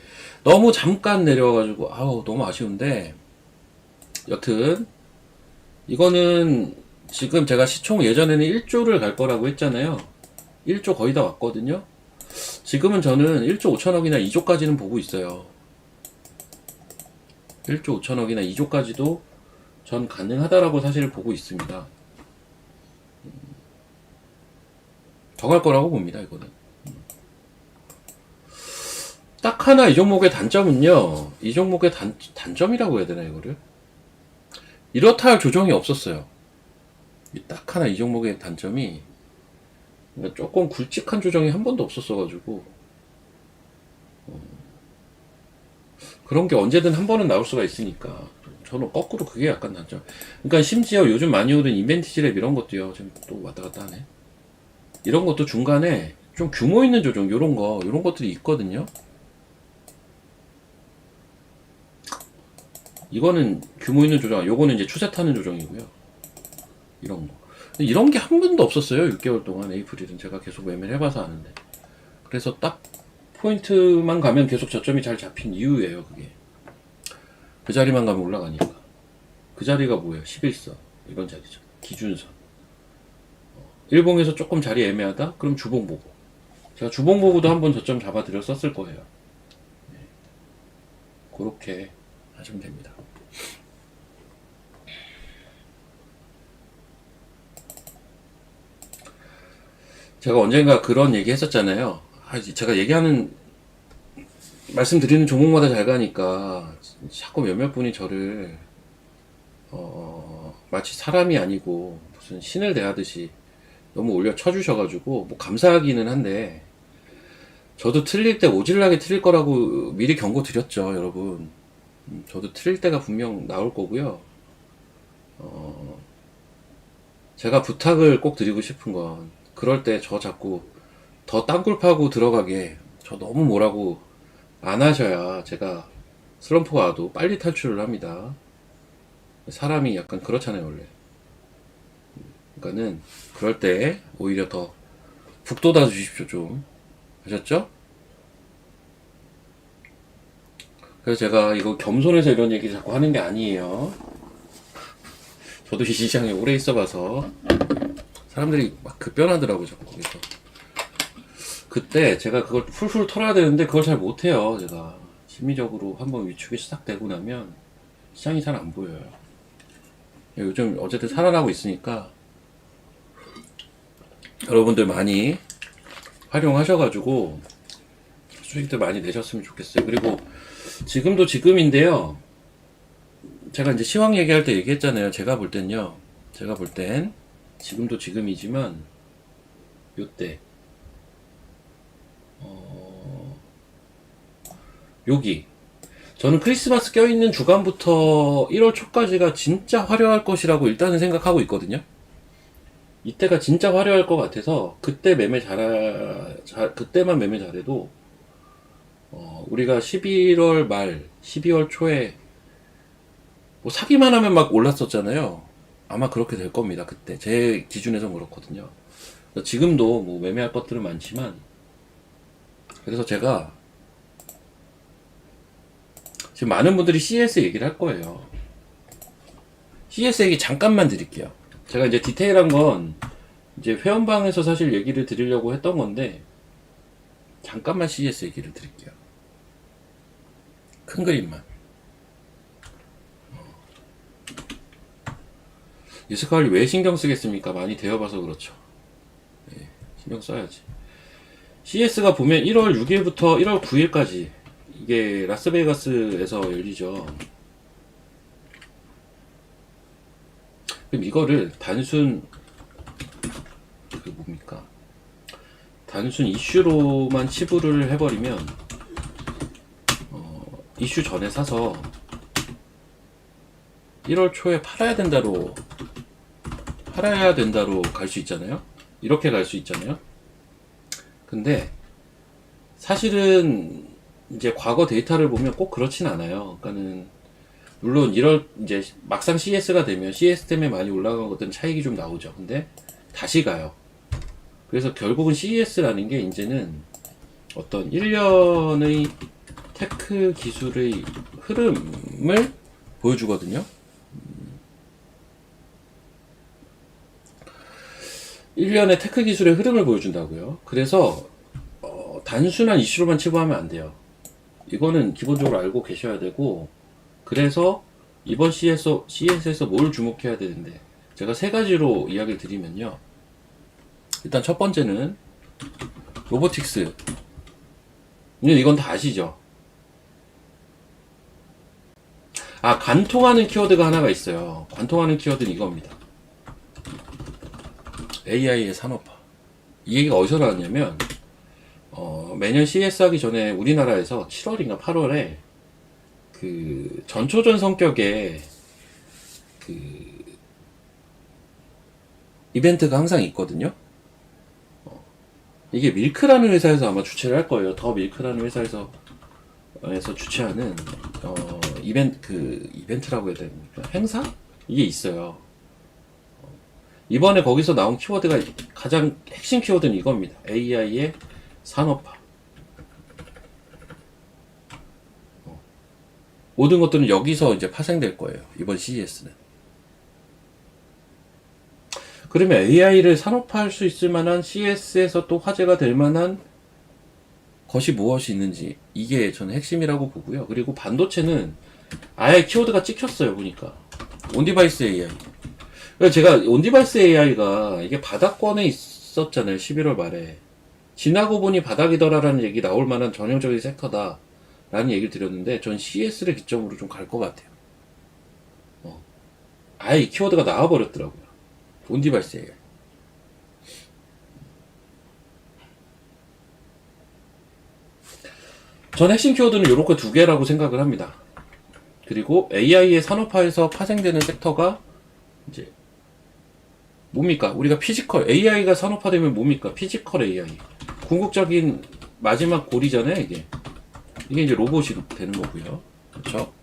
A: 너무 잠깐 내려와가지고, 너무 아쉬운데, 여튼, 이거는 지금 제가 시총 예전에는 1조를 갈 거라고 했잖아요. 1조 거의 다 왔거든요. 지금은 저는 1조 5천억이나 2조까지는 보고 있어요. 1조 5천억이나 2조까지도 전 가능하다라고 사실 보고 있습니다. 더 갈 거라고 봅니다, 이거는. 딱 하나 이 종목의 단점은요, 이 종목의 단점이라고 해야 되나, 이거를? 이렇다 할 조정이 없었어요. 딱 하나 이 종목의 단점이, 조금 굵직한 조정이 한 번도 없었어가지고, 그런 게 언제든 한 번은 나올 수가 있으니까. 저는 거꾸로 그게 약간 단점. 그러니까 심지어 요즘 많이 오른 인벤티지랩 이런 것도요, 지금 또 왔다 갔다 하네. 이런 것도 중간에 좀 규모 있는 조정, 요런 것들이 있거든요. 이거는 규모 있는 조정, 요거는 이제 추세 타는 조정이고요. 이런 거. 이런 게 한 번도 없었어요. 6개월 동안 에이프릴은 제가 계속 매매를 해봐서 아는데. 그래서 딱 포인트만 가면 계속 저점이 잘 잡힌 이유예요, 그게. 그 자리만 가면 올라가니까. 그 자리가 뭐예요? 11선. 이런 자리죠. 기준선. 일봉에서 조금 자리 애매하다? 그럼 주봉 보고. 제가 주봉 보고도 한번 저점 잡아드려 썼을 거예요. 네. 그렇게 하시면 됩니다. 제가 언젠가 그런 얘기 했었잖아요. 제가 말씀드리는 종목마다 잘 가니까 자꾸 몇몇 분이 저를 마치 사람이 아니고 무슨 신을 대하듯이 너무 올려 쳐주셔가지고 뭐 감사하기는 한데, 저도 틀릴 때 오질나게 틀릴 거라고 미리 경고 드렸죠, 여러분. 저도 틀릴 때가 분명 나올 거고요. 제가 부탁을 꼭 드리고 싶은 건, 그럴 때 저 자꾸 더 땅굴 파고 들어가게 저 너무 뭐라고 안 하셔야 제가 슬럼프가 와도 빨리 탈출을 합니다. 사람이 약간 그렇잖아요, 원래. 그러니까는 그럴 때 오히려 더 북돋아 주십시오, 좀. 아셨죠? 그래서 제가 이거 겸손해서 이런 얘기 자꾸 하는 게 아니에요. 저도 이 시장에 오래 있어봐서 사람들이 막 급변하더라고요, 자꾸. 거기서. 그때 제가 그걸 풀풀 털어야 되는데 그걸 잘 못해요, 제가. 심리적으로 한번 위축이 시작되고 나면 시장이 잘 안 보여요. 요즘 어쨌든 살아나고 있으니까 여러분들 많이 활용하셔가지고 수익들 많이 내셨으면 좋겠어요. 그리고 지금도 지금인데요. 제가 이제 시황 얘기할 때 얘기했잖아요. 제가 볼 땐 지금도 지금이지만 요때 여기 저는 크리스마스 껴있는 주간부터 1월 초까지가 진짜 화려할 것이라고 일단은 생각하고 있거든요. 이때가 진짜 화려할 것 같아서 그때만 매매 잘해도 우리가 11월 말 12월 초에 뭐 사기만 하면 막 올랐었잖아요. 아마 그렇게 될 겁니다. 그때 제 기준에선 그렇거든요. 지금도 뭐 매매할 것들은 많지만, 그래서 제가 지금 많은 분들이 CS 얘기를 할 거예요. CS 얘기 잠깐만 드릴게요. 제가 이제 디테일한 건 이제 회원방에서 사실 얘기를 드리려고 했던 건데, 잠깐만 CS 얘기를 드릴게요. 큰 그림만. 유스카울리 왜 신경 쓰겠습니까? 많이 되어봐서 그렇죠. 예, 신경 써야지. CS가 보면 1월 6일부터 1월 9일까지 이게 라스베이거스에서 열리죠. 그럼 이거를 단순 그 뭡니까? 단순 이슈로만 치부를 해버리면 이슈 전에 사서 1월 초에 팔아야 된다로 갈 수 있잖아요. 이렇게 갈 수 있잖아요. 근데 사실은 이제 과거 데이터를 보면 꼭 그렇진 않아요. 그러니까는 물론 이럴 이제 막상 CS가 되면 CS 때문에 많이 올라간 것들은 차익이 좀 나오죠. 근데 다시 가요. 그래서 결국은 CES라는 게 이제는 어떤 1년의 테크 기술의 흐름을 보여주거든요. 1년의 테크 기술의 흐름을 보여준다고요. 그래서 단순한 이슈로만 치부하면 안 돼요. 이거는 기본적으로 알고 계셔야 되고, 그래서 이번 CS에서 뭘 주목해야 되는데, 제가 세 가지로 이야기를 드리면요. 일단 첫 번째는 로보틱스. 이건 다 아시죠? 아, 관통하는 키워드가 하나가 있어요. 관통하는 키워드는 이겁니다. AI의 산업화. 이 얘기가 어디서 나왔냐면, 매년 CS 하기 전에 우리나라에서 7월인가 8월에 그 전초전 성격의 그 이벤트가 항상 있거든요. 이게 밀크라는 회사에서 아마 주최를 할 거예요. 더 밀크라는 회사에서 주최하는 이벤트라고 해야 됩니까? 행사? 이게 있어요. 이번에 거기서 나온 키워드가 가장 핵심 키워드는 이겁니다. AI의 산업화. 모든 것들은 여기서 이제 파생될 거예요. 이번 CES는. 그러면 AI를 산업화할 수 있을 만한 CES에서 또 화제가 될 만한 것이 무엇이 있는지, 이게 저는 핵심이라고 보고요. 그리고 반도체는 아예 키워드가 찍혔어요. 보니까 온디바이스 AI. 제가 온디바이스 AI가 이게 바닥권에 있었잖아요. 11월 말에. 지나고 보니 바닥이더라라는 얘기 나올 만한 전형적인 섹터다 라는 얘기를 드렸는데, 전 CS를 기점으로 좀 갈 것 같아요. 아예 이 키워드가 나와버렸더라고요. 온디바이스 AI. 전 핵심 키워드는 요렇게 두 개라고 생각을 합니다. 그리고 AI의 산업화에서 파생되는 섹터가 이제 뭡니까? 우리가 피지컬, AI가 산업화되면 뭡니까? 피지컬 AI. 궁극적인 마지막 골이잖아요, 이게. 이게 이제 로봇이 되는 거고요. 그렇죠?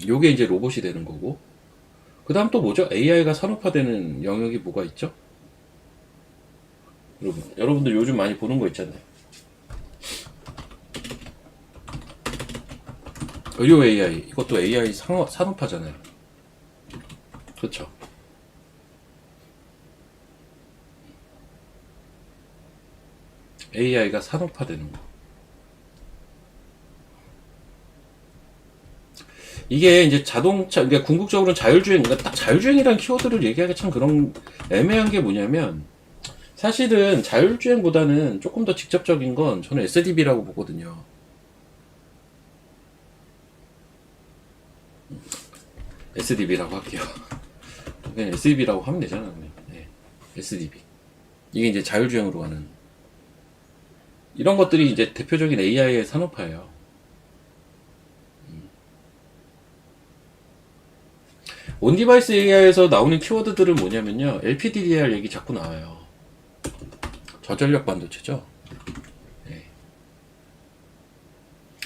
A: 요게 이제 로봇이 되는 거고. 그 다음 또 뭐죠? AI가 산업화되는 영역이 뭐가 있죠? 여러분들 요즘 많이 보는 거 있잖아요. 의료 AI. 이것도 AI 산업화잖아요. 그렇죠? AI가 산업화되는 거. 이게 이제 자동차, 그러니까 궁극적으로는 자율주행, 그러니까 딱 자율주행이라는 키워드를 얘기하기 참 그런 애매한 게 뭐냐면, 사실은 자율주행보다는 조금 더 직접적인 건 저는 SDB라고 보거든요. SDB라고 할게요. 그냥 SDB라고 하면 되잖아. 네. SDB. 이게 이제 자율주행으로 가는. 이런 것들이 이제 대표적인 AI의 산업화예요. 온디바이스 AI에서 나오는 키워드들은 뭐냐면요. LPDDR 얘기 자꾸 나와요. 저전력 반도체죠. 네.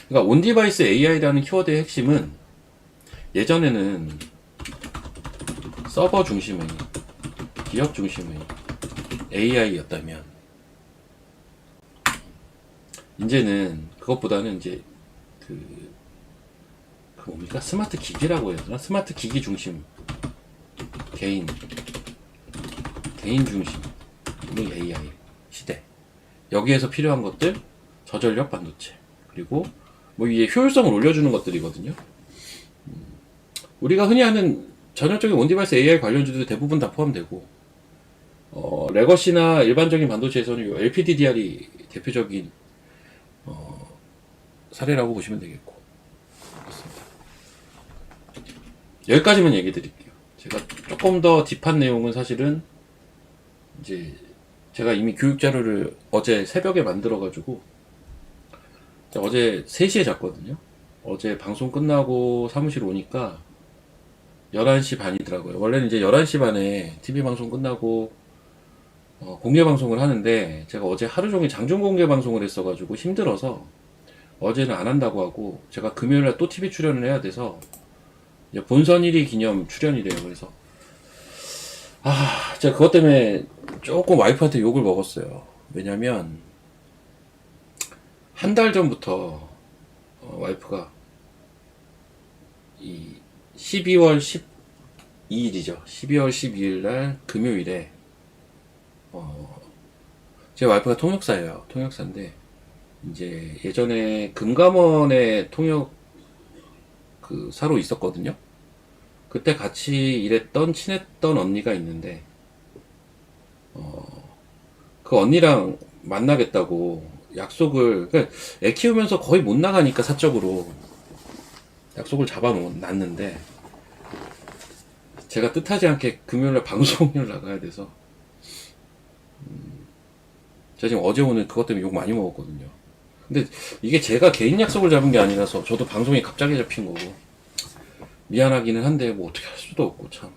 A: 그러니까 온디바이스 AI라는 키워드의 핵심은 예전에는 서버 중심의 기업 중심의 AI였다면 이제는 그것보다는 이제 그 뭡니까? 스마트 기기라고 해야 되나? 스마트 기기 중심 개인 중심의 AI 시대. 여기에서 필요한 것들 저전력 반도체 그리고 뭐 이게 효율성을 올려주는 것들이거든요. 우리가 흔히 하는 전형적인 온디바이스 AI 관련주도 대부분 다 포함되고 레거시나 일반적인 반도체에서는 LPDDR이 대표적인 사례라고 보시면 되겠고 그렇습니다. 여기까지만 얘기 드릴게요. 제가 조금 더 딥한 내용은 사실은 이제 제가 이미 교육 자료를 어제 새벽에 만들어 가지고 어제 3시에 잤거든요. 어제 방송 끝나고 사무실 오니까 11시 반이더라고요. 원래는 이제 11시 반에 TV 방송 끝나고 공개 방송을 하는데 제가 어제 하루 종일 장중 공개 방송을 했어가지고 힘들어서 어제는 안 한다고 하고 제가 금요일에 또 TV 출연을 해야 돼서 이제 본선 1위 기념 출연이래요. 그래서 제가 그것 때문에 조금 와이프한테 욕을 먹었어요. 왜냐면 한 달 전부터 와이프가 이 12월 12일이죠. 12월 12일 날 금요일에 제 와이프가 통역사예요. 통역사인데 이제 예전에 금감원에 통역 그 사로 있었거든요. 그때 같이 일했던 친했던 언니가 있는데 그 언니랑 만나겠다고 약속을 그러니까 애 키우면서 거의 못 나가니까 사적으로 약속을 잡아놨는데 제가 뜻하지 않게 금요일날 방송을 나가야 돼서 제가 지금 어제 오늘 그것 때문에 욕 많이 먹었거든요. 근데 이게 제가 개인 약속을 잡은 게 아니라서 저도 방송이 갑자기 잡힌 거고 미안하기는 한데 뭐 어떻게 할 수도 없고 참.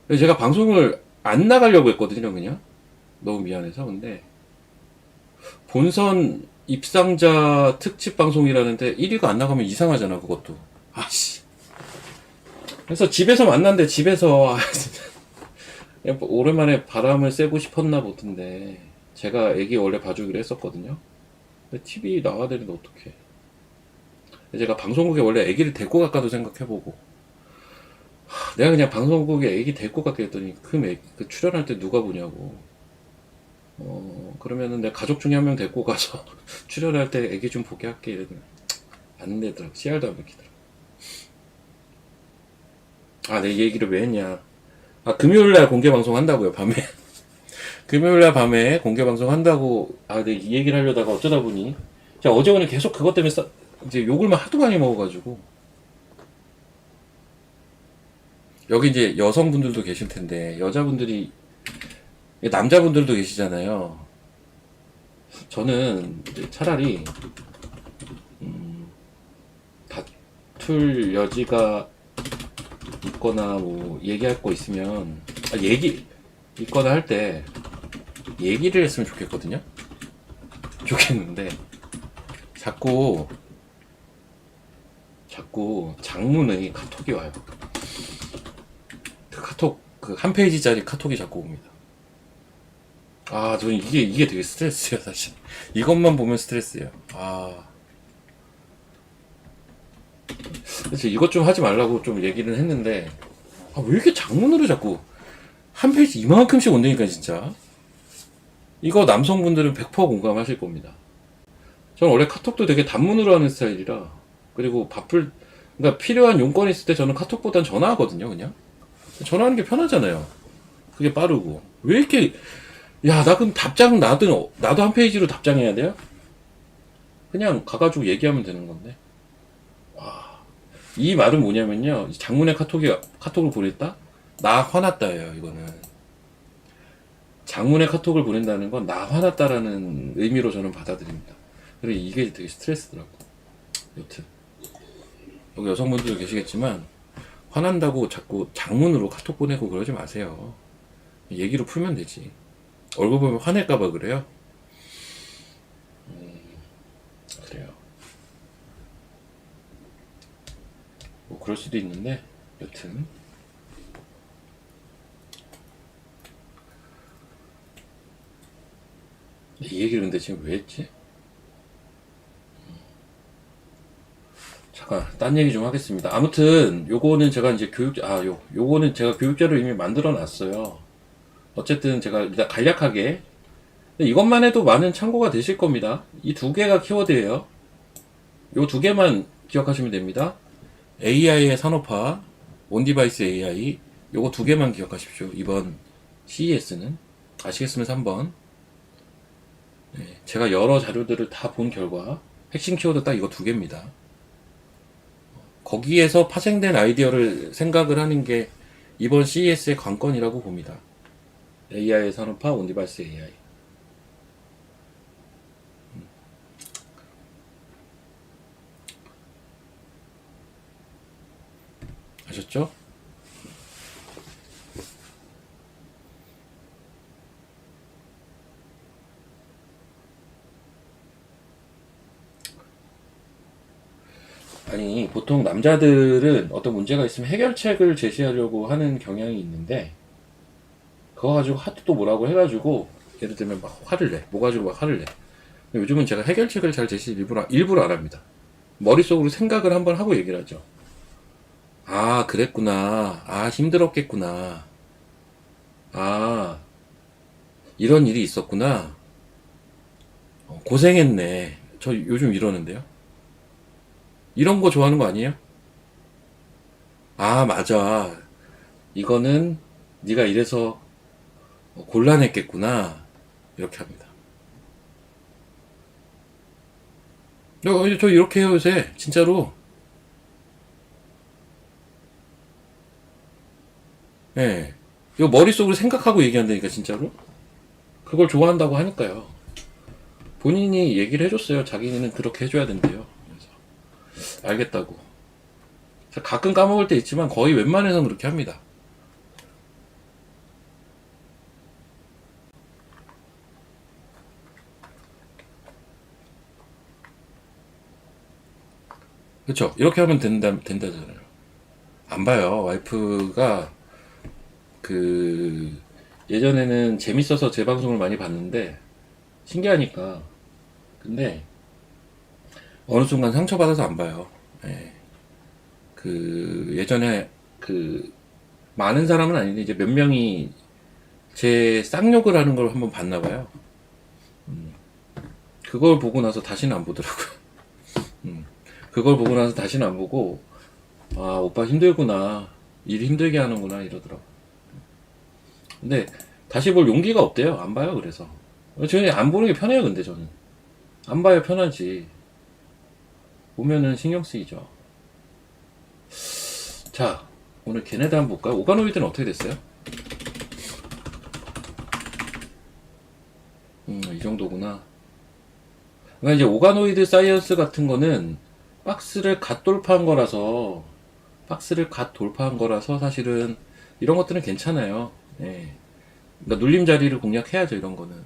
A: 제가 방송을 안 나가려고 했거든요. 그냥 너무 미안해서. 근데 본선 입상자 특집 방송이라는데 1위가 안 나가면 이상하잖아. 그것도 아씨. 그래서 집에서 만났는데 집에서 진짜 오랜만에 바람을 쐬고 싶었나 보던데 제가 애기 원래 봐주기로 했었거든요. 근데 TV 나와야 되는데 어떡해. 제가 방송국에 원래 애기를 데리고 갈까도 생각해보고 내가 그냥 방송국에 애기 데리고 갈게 했더니 그 출연할 때 누가 보냐고. 그러면은 내 가족 중에 한 명 데리고 가서 출연할 때 애기 좀 보게 할게 이러더니 안 되더라고. 씨알도 안 먹히더라고. 내 얘기를 왜 했냐. 금요일날 공개 방송 한다고요, 밤에. 금요일날 밤에 공개 방송 한다고, 네, 이 얘기를 하려다가 어쩌다 보니. 제가 어제 오늘 계속 그것 때문에 이제 욕을만 하도 많이 먹어가지고. 여기 이제 여성분들도 계실 텐데, 여자분들이, 남자분들도 계시잖아요. 저는 차라리, 다툴 여지가 있거나 뭐 얘기할 거 있으면 있거나 할 때 얘기를 했으면 좋겠는데 자꾸 장문의 카톡이 와요. 그 카톡 그 한 페이지짜리 카톡이 자꾸 옵니다. 저는 이게 되게 스트레스예요. 사실 이것만 보면 스트레스예요. 그래서 이것 좀 하지 말라고 좀 얘기를 했는데 왜 이렇게 장문으로 자꾸 한 페이지 이만큼씩 온다니까 진짜. 이거 남성분들은 100% 공감하실 겁니다. 저는 원래 카톡도 되게 단문으로 하는 스타일이라 그리고 그러니까 필요한 용건이 있을 때 저는 카톡보단 전화하거든요. 그냥 전화하는 게 편하잖아요. 그게 빠르고 왜 이렇게 나 그럼 답장 나도 한 페이지로 답장해야 돼요? 그냥 가가지고 얘기하면 되는 건데. 이 말은 뭐냐면요. 장문의 카톡을 보냈다? 나 화났다예요, 이거는. 장문의 카톡을 보낸다는 건 나 화났다라는 의미로 저는 받아들입니다. 그리고 이게 되게 스트레스더라고. 여튼. 여기 여성분들도 계시겠지만, 화난다고 자꾸 장문으로 카톡 보내고 그러지 마세요. 얘기로 풀면 되지. 얼굴 보면 화낼까봐 그래요? 그래요. 그럴 수도 있는데 여튼 이 얘기를 근데 지금 왜 했지? 잠깐 딴 얘기 좀 하겠습니다. 아무튼 요거는 제가 이제 요거는 제가 교육자료 이미 만들어 놨어요. 어쨌든 제가 일단 간략하게 이것만 해도 많은 참고가 되실 겁니다. 이 두 개가 키워드예요. 요 두 개만 기억하시면 됩니다. AI의 산업화, 온디바이스 AI, 요거 두 개만 기억하십시오. 이번 CES는 아시겠으면 3번. 제가 여러 자료들을 다 본 결과 핵심 키워드 딱 이거 두 개입니다. 거기에서 파생된 아이디어를 생각을 하는 게 이번 CES의 관건이라고 봅니다. AI의 산업화, 온디바이스 AI. 아셨죠? 아니, 보통 남자들은 어떤 문제가 있으면 해결책을 제시하려고 하는 경향이 있는데, 그거 가지고 하도 또 뭐라고 해가지고, 예를 들면 막 화를 내. 뭐 가지고 막 화를 내. 요즘은 제가 해결책을 잘 제시 일부러 안 합니다. 머릿속으로 생각을 한번 하고 얘기를 하죠. 아, 그랬구나. 아, 힘들었겠구나. 아, 이런 일이 있었구나. 고생했네. 저 요즘 이러는데요. 이런 거 좋아하는 거 아니에요? 아, 맞아. 이거는 네가 이래서 곤란했겠구나. 이렇게 합니다. 저 이렇게 해요, 요새. 진짜로. 예. 이거 머릿속으로 생각하고 얘기한다니까, 진짜로. 그걸 좋아한다고 하니까요. 본인이 얘기를 해줬어요. 자기는 그렇게 해줘야 된대요. 그래서 알겠다고. 가끔 까먹을 때 있지만 거의 웬만해서는 그렇게 합니다. 그렇죠? 이렇게 하면 된다잖아요. 안 봐요. 와이프가 그 예전에는 재밌어서 제 방송을 많이 봤는데 신기하니까. 근데 어느 순간 상처받아서 안 봐요. 예. 그 예전에 그 많은 사람은 아닌데 이제 몇 명이 제 쌍욕을 하는 걸 한번 봤나 봐요. 그걸 보고 나서 다시는 안 보더라고요. 그걸 보고 나서 다시는 안 보고 아 오빠 힘들구나 일 힘들게 하는구나 이러더라고. 근데 다시 볼 용기가 없대요. 안 봐요. 그래서 저는 안 보는 게 편해요. 근데 저는 안 봐야 편하지. 보면은 신경 쓰이죠. 자 오늘 걔네들 한번 볼까요? 오가노이드는 어떻게 됐어요? 이 정도구나. 그러니까 이제 오가노이드 사이언스 같은 거는 박스를 갓 돌파한 거라서 사실은 이런 것들은 괜찮아요. 예. 그러니까 눌림 자리를 공략해야죠. 이런 거는.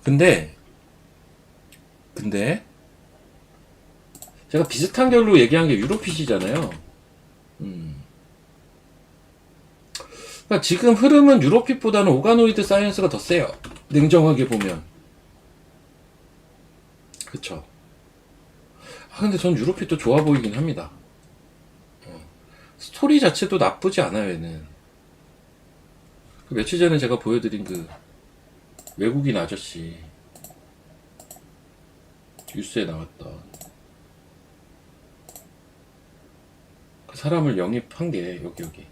A: 근데 근데 제가 비슷한 결로 얘기한 게 유로핏이잖아요. 그러니까 지금 흐름은 유로핏보다는 오가노이드 사이언스가 더 세요. 냉정하게 보면. 그쵸. 아, 근데 전 유로핏도 좋아 보이긴 합니다. 스토리 자체도 나쁘지 않아요, 얘는. 그 며칠 전에 제가 보여드린 그 외국인 아저씨. 뉴스에 나왔던. 그 사람을 영입한 게, 여기.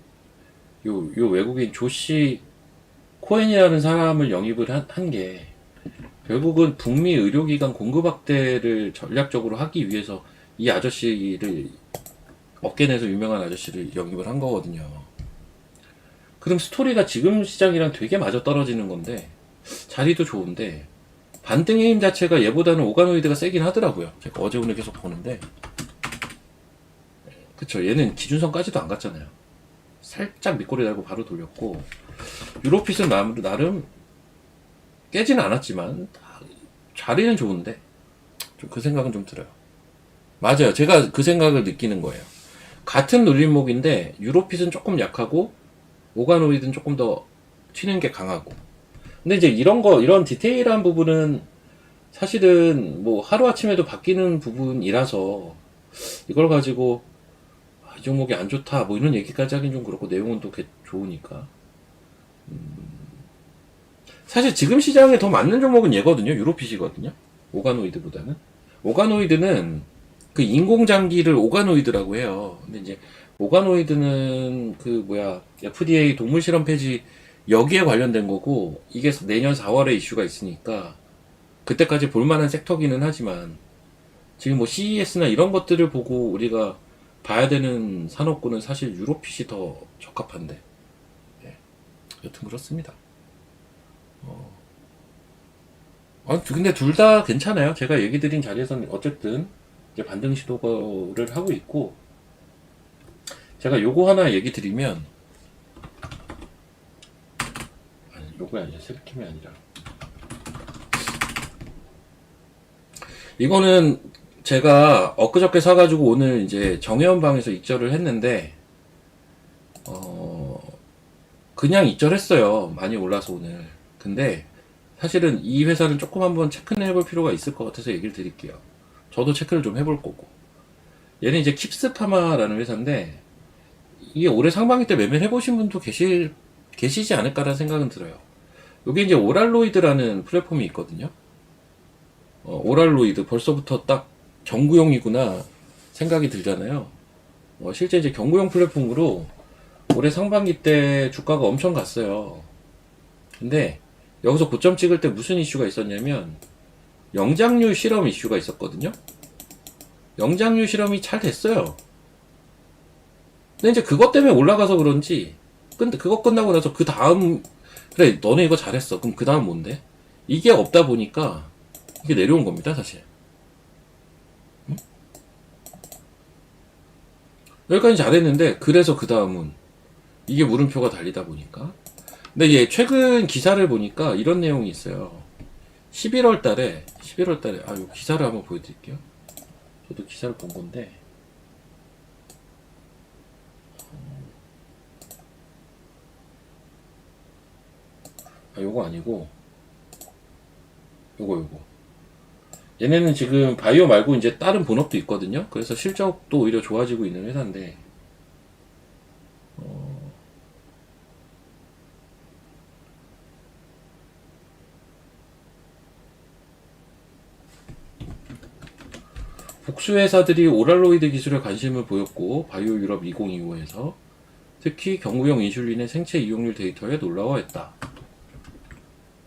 A: 요 외국인 조시 코엔이라는 사람을 영입을 한 게, 결국은 북미 의료기관 공급 확대를 전략적으로 하기 위해서 이 아저씨를 업계내서 유명한 아저씨를 영입을 한 거거든요. 그럼 스토리가 지금 시장이랑 되게 맞아떨어지는 건데 자리도 좋은데 반등의 힘 자체가 얘보다는 오가노이드가 세긴 하더라고요. 제가 어제 오늘 계속 보는데 그쵸. 얘는 기준선까지도 안 갔잖아요. 살짝 밑꼬리 달고 바로 돌렸고 유로핏은 나름 깨지는 않았지만 자리는 좋은데 좀 그 생각은 좀 들어요. 맞아요. 제가 그 생각을 느끼는 거예요. 같은 눌림목인데 유로핏은 조금 약하고 오가노이드는 조금 더 튀는 게 강하고. 근데 이제 이런 디테일한 부분은 사실은 뭐 하루아침에도 바뀌는 부분이라서 이걸 가지고 이 종목이 안 좋다 뭐 이런 얘기까지 하긴 좀 그렇고 내용은 또 좋으니까. 사실 지금 시장에 더 맞는 종목은 얘거든요. 유로핏이거든요. 오가노이드보다는. 오가노이드는 그 인공장기를 오가노이드라고 해요. 근데 이제 오가노이드는 그 뭐야 FDA 동물 실험 폐지 여기에 관련된 거고 이게 내년 4월에 이슈가 있으니까 그때까지 볼만한 섹터기는 하지만 지금 뭐 CES나 이런 것들을 보고 우리가 봐야 되는 산업군은 사실 유로핏이 더 적합한데. 예. 여튼 그렇습니다. 근데 둘 다 괜찮아요. 제가 얘기 드린 자리에서는 어쨌든 이제 반등 시도를 하고 있고, 제가 요거 하나 얘기 드리면, 아니, 요거 아니라 셀캠이 아니라. 이거는 제가 엊그저께 사가지고 오늘 이제 정혜원방에서 익절을 했는데, 그냥 익절했어요. 많이 올라서 오늘. 근데 사실은 이 회사를 조금 한번 체크는 해볼 필요가 있을 것 같아서 얘기를 드릴게요. 저도 체크를 좀 해볼 거고. 얘는 이제 킵스파마라는 회사인데, 이게 올해 상반기 때 매매를 해보신 분도 계시지 않을까라는 생각은 들어요. 여기 이제 오랄로이드라는 플랫폼이 있거든요. 오랄로이드 벌써부터 딱 경구용이구나 생각이 들잖아요. 실제 이제 경구용 플랫폼으로 올해 상반기 때 주가가 엄청 갔어요. 근데 여기서 고점 찍을 때 무슨 이슈가 있었냐면 영장류 실험 이슈가 있었거든요. 영장류 실험이 잘 됐어요. 근데 이제 그것 때문에 올라가서 그런지, 근데 그거 끝나고 나서 그 다음, 그래, 너네 이거 잘했어. 그럼 그 다음 뭔데? 이게 없다 보니까 이게 내려온 겁니다, 사실. 여기까지 잘했는데, 그래서 그 다음은 이게 물음표가 달리다 보니까. 근데 얘 최근 기사를 보니까 이런 내용이 있어요. 11월 달에, 요 기사를 한번 보여드릴게요. 저도 기사를 본 건데, 요거 아니고, 요거. 얘네는 지금 바이오 말고 이제 다른 본업도 있거든요. 그래서 실적도 오히려 좋아지고 있는 회사인데, 복수 회사들이 오랄로이드 기술에 관심을 보였고, 바이오 유럽 2025에서 특히 경구용 인슐린의 생체 이용률 데이터에 놀라워했다.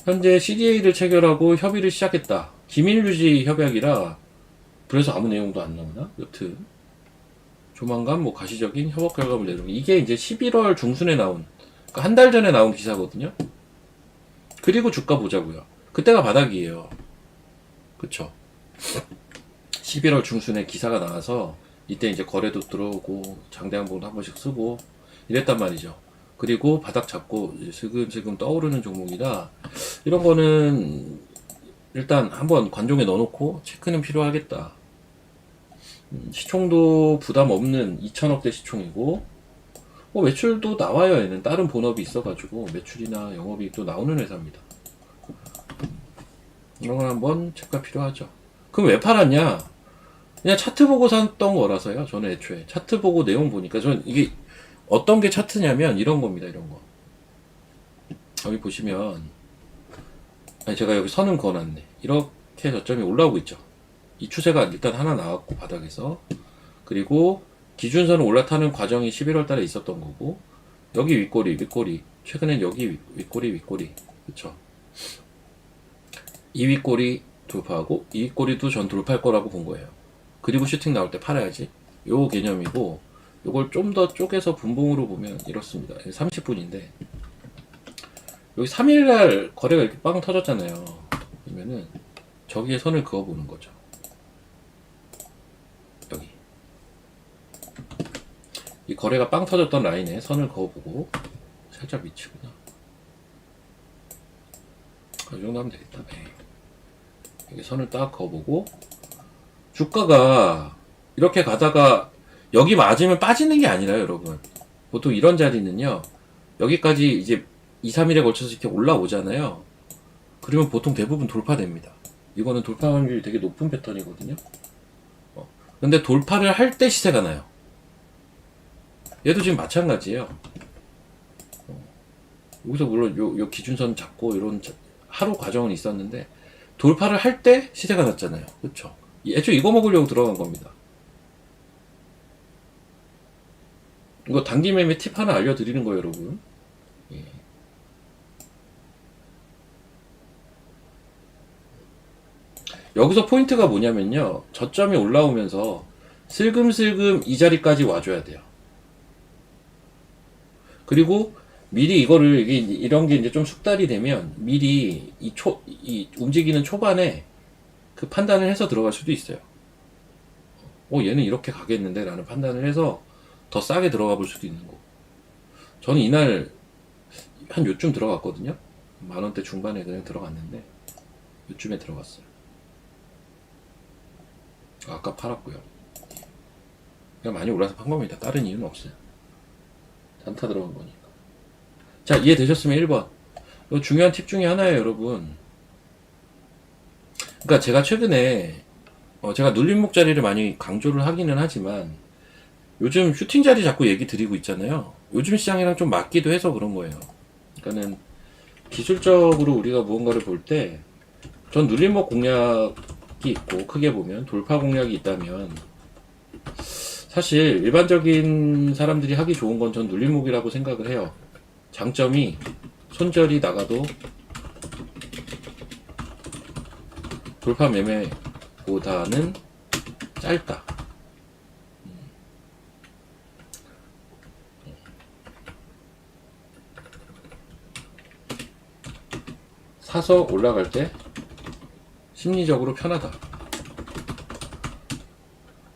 A: 현재 CDA를 체결하고 협의를 시작했다. 기밀 유지 협약이라 그래서 아무 내용도 안 나오나? 여튼 조만간 뭐 가시적인 협업 결과물 내놓은 이게 이제 11월 중순에 나온, 그러니까 한 달 전에 나온 기사거든요. 그리고 주가 보자고요. 그때가 바닥이에요. 그쵸? 11월 중순에 기사가 나와서 이때 이제 거래도 들어오고 장대항봉도 한 번씩 쓰고 이랬단 말이죠. 그리고 바닥 잡고 슬금슬금 떠오르는 종목이라 이런 거는 일단 한번 관종에 넣어놓고 체크는 필요하겠다. 시총도 부담 없는 2천억대 시총이고 매출도 나와요. 얘는 다른 본업이 있어가지고 매출이나 영업이익도 나오는 회사입니다. 이런 건 한번 체크가 필요하죠. 그럼 왜 팔았냐? 그냥 차트 보고 샀던 거라서요. 저는 애초에 차트 보고 내용 보니까 저는 이게 어떤 게 차트냐면 이런 겁니다. 이런 거. 여기 보시면 제가 여기 선은 그어놨네. 이렇게 저점이 올라오고 있죠. 이 추세가 일단 하나 나왔고 바닥에서, 그리고 기준선을 올라타는 과정이 11월 달에 있었던 거고, 여기 윗꼬리 최근엔 여기 윗꼬리 그쵸. 이 윗꼬리 돌파하고 이 윗꼬리도 전 돌파할 거라고 본 거예요. 그리고 슈팅 나올 때 팔아야지, 요 개념이고, 요걸 좀 더 쪼개서 분봉으로 보면 이렇습니다. 30분인데 여기 3일날 거래가 이렇게 빵 터졌잖아요. 그러면은 저기에 선을 그어보는 거죠. 여기 이 거래가 빵 터졌던 라인에 선을 그어보고, 살짝 밑이구나. 이 정도 하면 되겠다. 네. 여기 선을 딱 그어보고, 주가가 이렇게 가다가 여기 맞으면 빠지는 게 아니라요, 여러분. 보통 이런 자리는요, 여기까지 이제 2, 3일에 걸쳐서 이렇게 올라오잖아요. 그러면 보통 대부분 돌파됩니다. 이거는 돌파 확률이 되게 높은 패턴이거든요. 근데 돌파를 할 때 시세가 나요. 얘도 지금 마찬가지예요. 여기서 물론 요 기준선 잡고 이런 하루 과정은 있었는데 돌파를 할 때 시세가 났잖아요. 그쵸? 애초에 이거 먹으려고 들어간 겁니다. 이거 단기 매매 팁 하나 알려드리는 거예요, 여러분. 예. 여기서 포인트가 뭐냐면요, 저점이 올라오면서 슬금슬금 이 자리까지 와줘야 돼요. 그리고 미리 이거를 이런 게 이제 좀 숙달이 되면 미리 이 움직이는 초반에 그 판단을 해서 들어갈 수도 있어요. 얘는 이렇게 가겠는데 라는 판단을 해서 더 싸게 들어가 볼 수도 있는 거고. 저는 이날 한 요쯤 들어갔거든요. 만원대 중반에 그냥 들어갔는데 요쯤에 들어갔어요. 아까 팔았고요. 그냥 많이 올라서 판 겁니다. 다른 이유는 없어요. 단타 들어간 거니까. 자, 이해되셨으면 1번. 이거 중요한 팁 중에 하나예요, 여러분. 그러니까 제가 최근에 제가 눌림목 자리를 많이 강조를 하기는 하지만 요즘 슈팅 자리 자꾸 얘기 드리고 있잖아요. 요즘 시장이랑 좀 맞기도 해서 그런 거예요. 그러니까는 기술적으로 우리가 무언가를 볼 때 전 눌림목 공략이 있고 크게 보면 돌파 공략이 있다면 사실 일반적인 사람들이 하기 좋은 건 전 눌림목이라고 생각을 해요. 장점이 손절이 나가도 돌파 매매보다는 짧다. 사서 올라갈 때 심리적으로 편하다.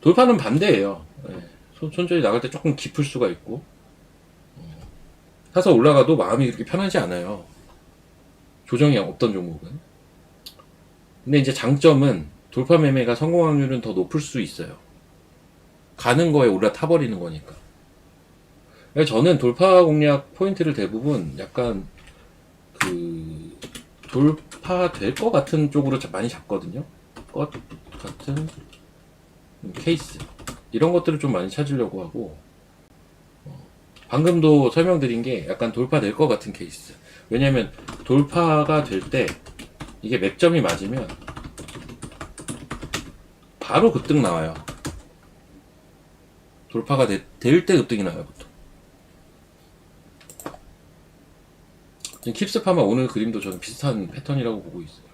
A: 돌파는 반대예요. 손절이 나갈 때 조금 깊을 수가 있고 사서 올라가도 마음이 그렇게 편하지 않아요. 조정이 없던 종목은. 근데 이제 장점은 돌파 매매가 성공 확률은 더 높을 수 있어요. 가는 거에 올라타버리는 거니까. 저는 돌파 공략 포인트를 대부분 약간 그 돌파 될 것 같은 쪽으로 많이 잡거든요. 것 같은 케이스 이런 것들을 좀 많이 찾으려고 하고 방금도 설명드린 게 약간 돌파 될 것 같은 케이스. 왜냐면 돌파가 될 때 이게 맥점이 맞으면 바로 급등 나와요. 돌파가 될 때 급등이 나와요, 보통. 지금 킵스파마 오늘 그림도 저는 비슷한 패턴이라고 보고 있어요.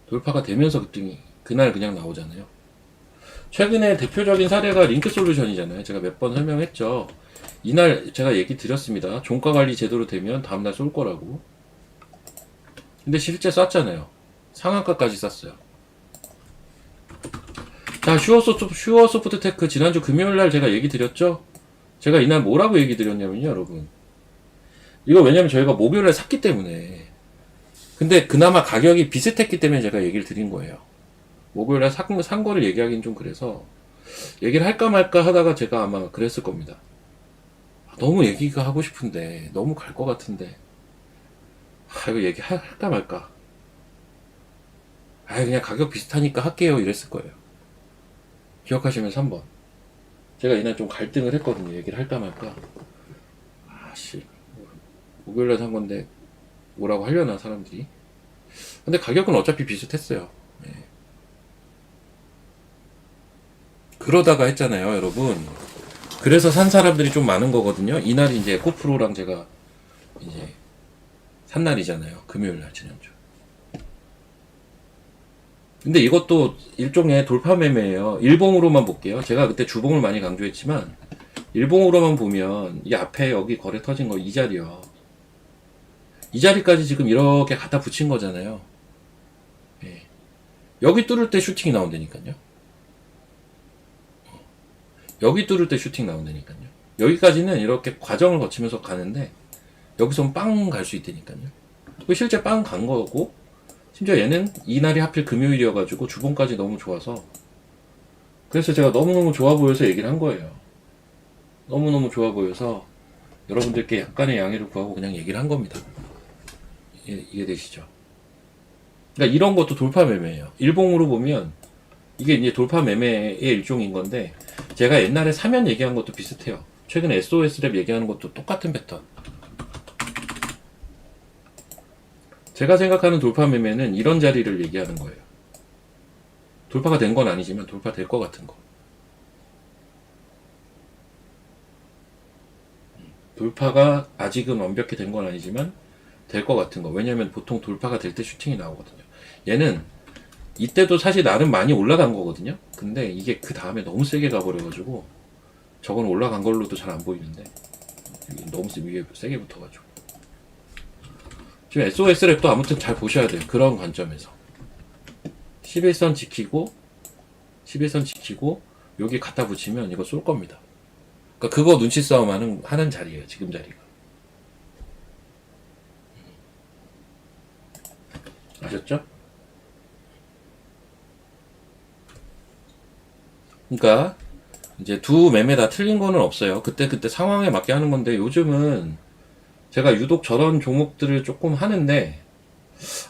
A: 돌파가 되면서 급등이 그날 그냥 나오잖아요. 최근에 대표적인 사례가 링크 솔루션이잖아요. 제가 몇 번 설명했죠. 이날 제가 얘기 드렸습니다. 종가 관리 제대로 되면 다음날 쏠 거라고. 근데 실제 쐈잖아요. 상한가까지 쐈어요. 자, 슈어소프트테크 지난주 금요일날 제가 얘기 드렸죠? 제가 이날 뭐라고 얘기 드렸냐면요, 여러분. 이거 왜냐면 저희가 목요일에 샀기 때문에. 근데 그나마 가격이 비슷했기 때문에 제가 얘기를 드린 거예요. 목요일에 산 거를 얘기하기는 좀 그래서 얘기를 할까 말까 하다가 제가 아마 그랬을 겁니다. 너무 얘기가 하고 싶은데 너무 갈 것 같은데 이거 얘기할까 말까. 그냥 가격 비슷하니까 할게요 이랬을 거예요. 기억하시면 3번. 제가 이날 좀 갈등을 했거든요. 얘기를 할까 말까. 목요일날 산 건데 뭐라고 하려나 사람들이. 근데 가격은 어차피 비슷했어요. 네. 그러다가 했잖아요, 여러분. 그래서 산 사람들이 좀 많은 거거든요. 이날이 이제 코프로랑 제가 이제 산 날이잖아요. 금요일날 지난주. 근데 이것도 일종의 돌파 매매예요. 일봉으로만 볼게요. 제가 그때 주봉을 많이 강조했지만 일봉으로만 보면 이 앞에 여기 거래 터진 거 이 자리요. 이 자리까지 지금 이렇게 갖다 붙인 거잖아요. 예. 여기 뚫을 때 슈팅이 나온다니까요. 여기 뚫을 때 슈팅 나온다니까요. 여기까지는 이렇게 과정을 거치면서 가는데 여기서 빵 갈 수 있다니까요. 실제 빵 간 거고 심지어 얘는 이날이 하필 금요일이어가지고 주봉까지 너무 좋아서 그래서 제가 너무너무 좋아 보여서 얘기를 한 거예요. 너무너무 좋아 보여서 여러분들께 약간의 양해를 구하고 그냥 얘기를 한 겁니다. 이해되시죠? 그러니까 이런 것도 돌파 매매예요. 일봉으로 보면 이게 이제 돌파 매매의 일종인 건데, 제가 옛날에 사면 얘기한 것도 비슷해요. 최근에 SOS랩 얘기하는 것도 똑같은 패턴. 제가 생각하는 돌파 매매는 이런 자리를 얘기하는 거예요. 돌파가 된 건 아니지만 돌파될 것 같은 거. 돌파가 아직은 완벽히 된 건 아니지만 될 것 같은 거. 왜냐면 보통 돌파가 될 때 슈팅이 나오거든요. 얘는 이때도 사실 나름 많이 올라간 거거든요. 근데 이게 그 다음에 너무 세게 가버려가지고, 저건 올라간 걸로도 잘 안 보이는데 너무 위에 세게 붙어가지고, 지금 SOS랩도 아무튼 잘 보셔야 돼요. 그런 관점에서 11선 지키고 11선 지키고 여기 갖다 붙이면 이거 쏠 겁니다. 그러니까 그거 눈치 싸움 하는 자리예요. 지금 자리가. 아셨죠? 그러니까 이제 두 매매 다 틀린 거는 없어요. 그때 상황에 맞게 하는 건데, 요즘은 제가 유독 저런 종목들을 조금 하는데,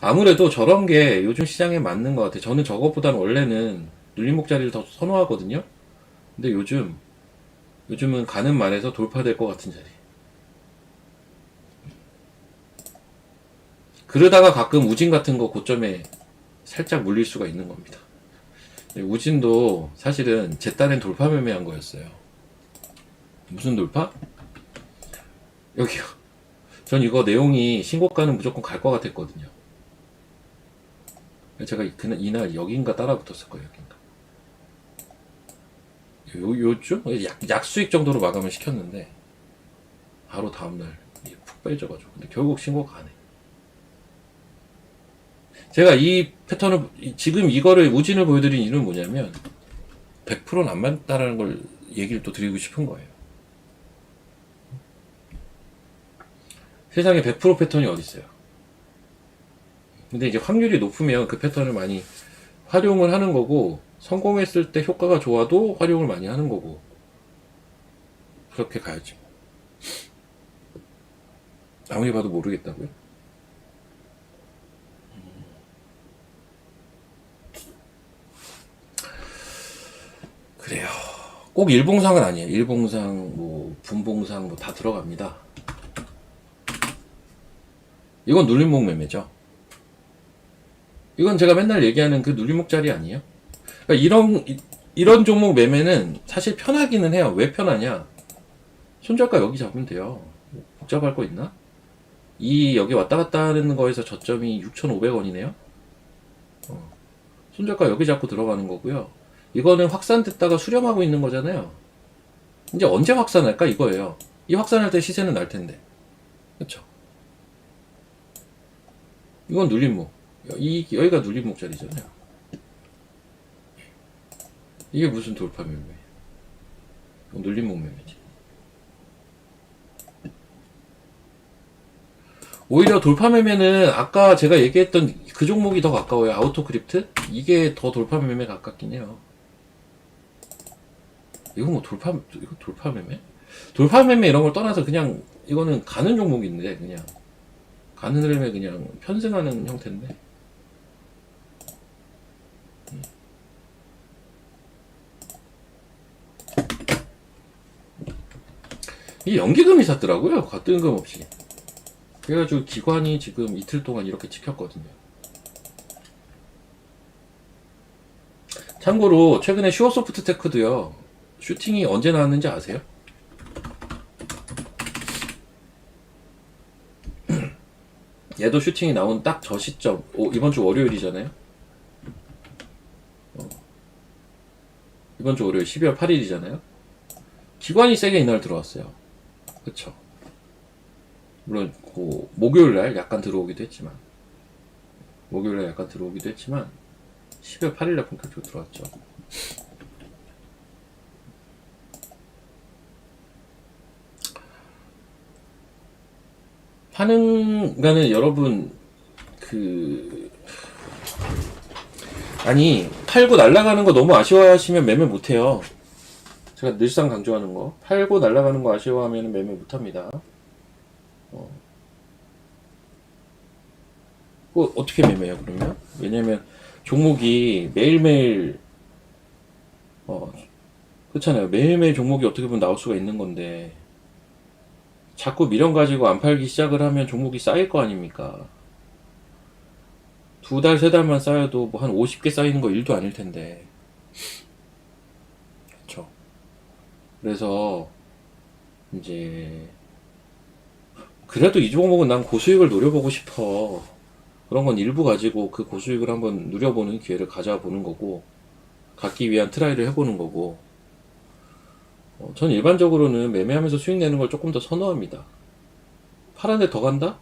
A: 아무래도 저런 게 요즘 시장에 맞는 것 같아요. 저는 저것보다는 원래는 눌림목 자리를 더 선호하거든요. 근데 요즘은 가는 말에서 돌파될 것 같은 자리. 그러다가 가끔 우진 같은 거 고점에 살짝 물릴 수가 있는 겁니다. 우진도 사실은 제 딴엔 돌파 매매한 거였어요. 무슨 돌파? 여기요. 전 이거 내용이 신고가는 무조건 갈 것 같았거든요. 제가 이날 여긴가 따라 붙었을 거예요. 여긴가. 요쯤? 약수익 정도로 마감을 시켰는데 바로 다음날 푹 빼져가지고, 근데 결국 신고가 안 해. 제가 이 패턴을, 지금 이거를 우진을 보여드린 이유는 뭐냐면 100%는 안 맞다라는 걸 얘기를 또 드리고 싶은 거예요. 세상에 100% 패턴이 어디 있어요? 근데 이제 확률이 높으면 그 패턴을 많이 활용을 하는 거고, 성공했을 때 효과가 좋아도 활용을 많이 하는 거고, 그렇게 가야지. 아무리 봐도 모르겠다고요? 그래요. 꼭 일봉상은 아니에요. 일봉상, 뭐 분봉상 뭐 다 들어갑니다. 이건 눌림목 매매죠. 이건 제가 맨날 얘기하는 그 눌림목 자리 아니에요? 그러니까 이런 종목 매매는 사실 편하기는 해요. 왜 편하냐? 손절가 여기 잡으면 돼요. 복잡할 거 있나? 여기 왔다 갔다 하는 거에서 저점이 6,500원이네요. 손절가 여기 잡고 들어가는 거고요. 이거는 확산됐다가 수렴하고 있는 거잖아요. 이제 언제 확산할까 이거예요. 이 확산할 때 시세는 날 텐데, 그렇죠? 이건 눌림목. 여기가 눌림목 자리잖아요. 이게 무슨 돌파 매매? 눌림목 매매지. 오히려 돌파 매매는 아까 제가 얘기했던 그 종목이 더 가까워요. 아우토크립트? 이게 더 돌파 매매 가깝긴 해요. 이거 뭐 이거 돌파 매매? 돌파 매매 이런 걸 떠나서 그냥 이거는 가는 종목인데, 그냥 가는 흐름에 그냥 편승하는 형태인데. 이 연기금이 샀더라고요. 뜬금없이. 그래가지고 기관이 지금 이틀 동안 이렇게 찍혔거든요. 참고로 최근에 슈어소프트테크도요, 슈팅이 언제 나왔는지 아세요? 얘도 슈팅이 나온 딱 저 시점, 이번 주 월요일이잖아요. 이번 주 월요일 12월 8일이잖아요. 기관이 세게 이날 들어왔어요. 그쵸? 물론 목요일날 약간 들어오기도 했지만 12월 8일날 본격적으로 들어왔죠. 그러니까는 여러분, 아니, 팔고 날아가는 거 너무 아쉬워하시면 매매 못해요. 제가 늘상 강조하는 거. 팔고 날아가는 거 아쉬워하면 매매 못합니다. 그거 어떻게 매매해요, 그러면? 왜냐면, 종목이 매일매일, 그렇잖아요. 매일매일 종목이 어떻게 보면 나올 수가 있는 건데, 자꾸 미련 가지고 안 팔기 시작을 하면 종목이 쌓일 거 아닙니까? 두 달, 세 달만 쌓여도 뭐 한 50개 쌓이는 거 일도 아닐 텐데. 그쵸. 그래서, 이제, 그래도 이 종목은 난 고수익을 노려보고 싶어. 그런 건 일부 가지고 그 고수익을 한번 누려보는 기회를 가져보는 거고, 갖기 위한 트라이를 해보는 거고, 전 일반적으로는 매매하면서 수익 내는 걸 조금 더 선호합니다. 파란데 더 간다?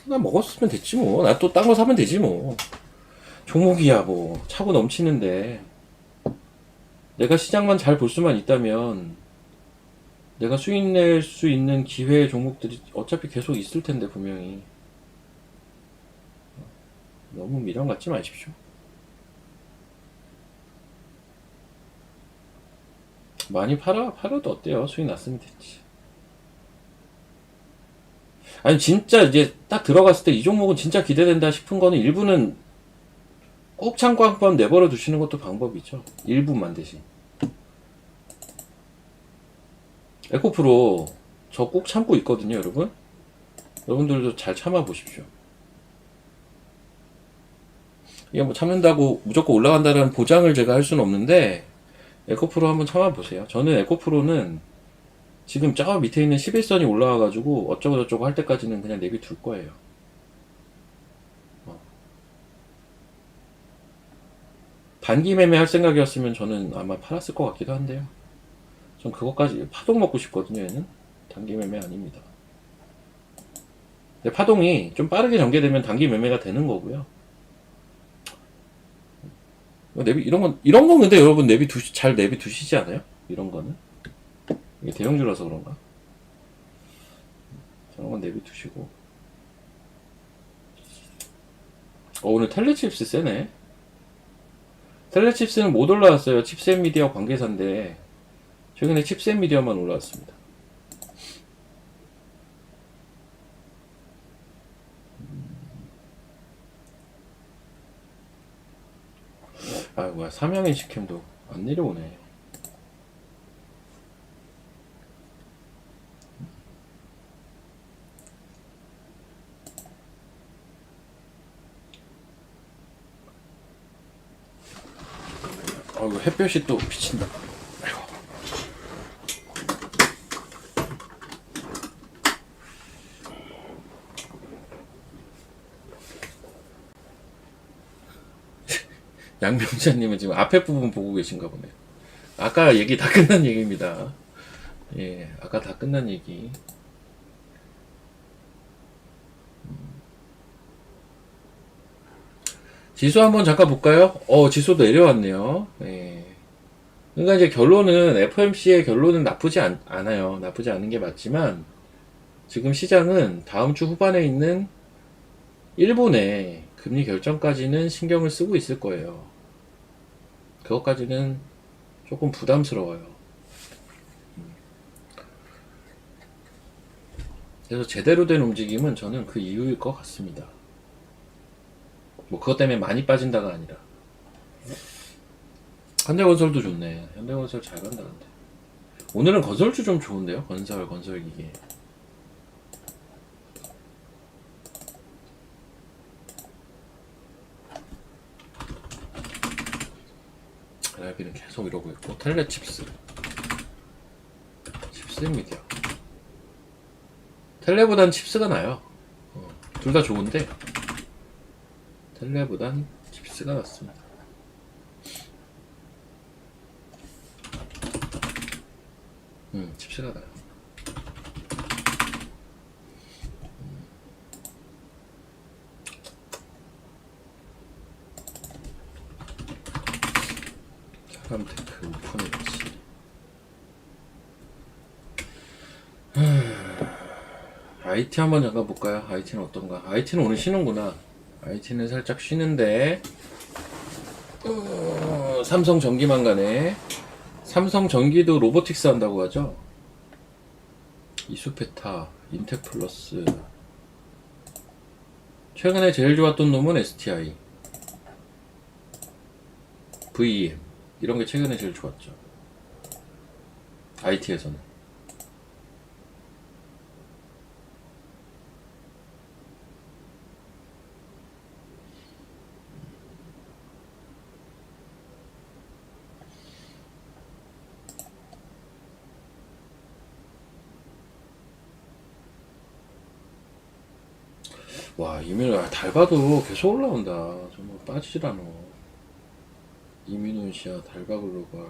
A: 나 먹었으면 됐지 뭐. 나 또 딴 거 사면 되지 뭐. 종목이야 뭐. 차고 넘치는데. 내가 시장만 잘 볼 수만 있다면 내가 수익 낼 수 있는 기회의 종목들이 어차피 계속 있을 텐데 분명히. 너무 미련 갖지 마십시오. 많이 팔아도 어때요? 수익 났으면 됐지. 아니 진짜 이제 딱 들어갔을 때 이 종목은 진짜 기대된다 싶은 거는 일부는 꾹 참고 한번 내버려 두시는 것도 방법이죠. 일부만 대신. 에코프로 저 꾹 참고 있거든요, 여러분. 여러분들도 잘 참아 보십시오. 이게 뭐 참는다고 무조건 올라간다는 보장을 제가 할 수는 없는데 에코프로 한번 참아 보세요. 저는 에코프로는 지금 저 밑에 있는 11선이 올라와가지고 어쩌고저쩌고 할 때까지는 그냥 내비 둘 거예요. 단기 매매 할 생각이었으면 저는 아마 팔았을 것 같기도 한데요. 전 그것까지 파동 먹고 싶거든요. 얘는 단기 매매 아닙니다. 근데 파동이 좀 빠르게 전개되면 단기 매매가 되는 거고요. 내비 이런 건 근데 여러분 잘 내비 두시지 않아요? 이런 거는 이게 대형주라서 그런가? 저런 건 내비 두시고. 오늘 텔레칩스 세네. 텔레칩스는 못 올라왔어요. 칩셋 미디어 관계사인데 최근에 칩셋 미디어만 올라왔습니다. 아 뭐야, 삼양인 식캠도 안 내려오네. 이거 햇볕이 또 비친다. 아이고. 양병자님은 지금 앞에 부분 보고 계신가 보네요. 아까 얘기 다 끝난 얘기입니다. 예, 아까 다 끝난 얘기. 지수 한번 잠깐 볼까요? 지수도 내려왔네요. 예. 그러니까 이제 결론은 FOMC의 결론은 나쁘지 않아요. 나쁘지 않은 게 맞지만 지금 시장은 다음 주 후반에 있는 일본의 금리 결정까지는 신경을 쓰고 있을 거예요. 그것까지는 조금 부담스러워요. 그래서 제대로 된 움직임은 저는 그 이유일 것 같습니다. 뭐 그것 때문에 많이 빠진다가 아니라. 현대건설도 좋네. 현대건설 잘 간다 근데. 오늘은 건설주 좀 좋은데요? 건설기계. LRB는 계속 이러고 있고, 텔레칩스 미디어. 텔레보단 칩스가 나요. 둘 다 좋은데 텔레보단 칩스가 낫습니다. 칩스가 나요. 사람테크 오픈했지. IT 한번 잠깐 볼까요? IT는 어떤가? IT는 오늘 쉬는구나. IT는 살짝 쉬는데 삼성 전기만 가네. 삼성 전기도 로보틱스 한다고 하죠. 이수페타, 인텍플러스. 최근에 제일 좋았던 놈은 STI, VEM 이런 게 최근에 제일 좋았죠. IT에서는. 와, 이민우, 달 봐도 계속 올라온다. 정말 빠지질 않아. 이민우 씨야, 달바 글로벌.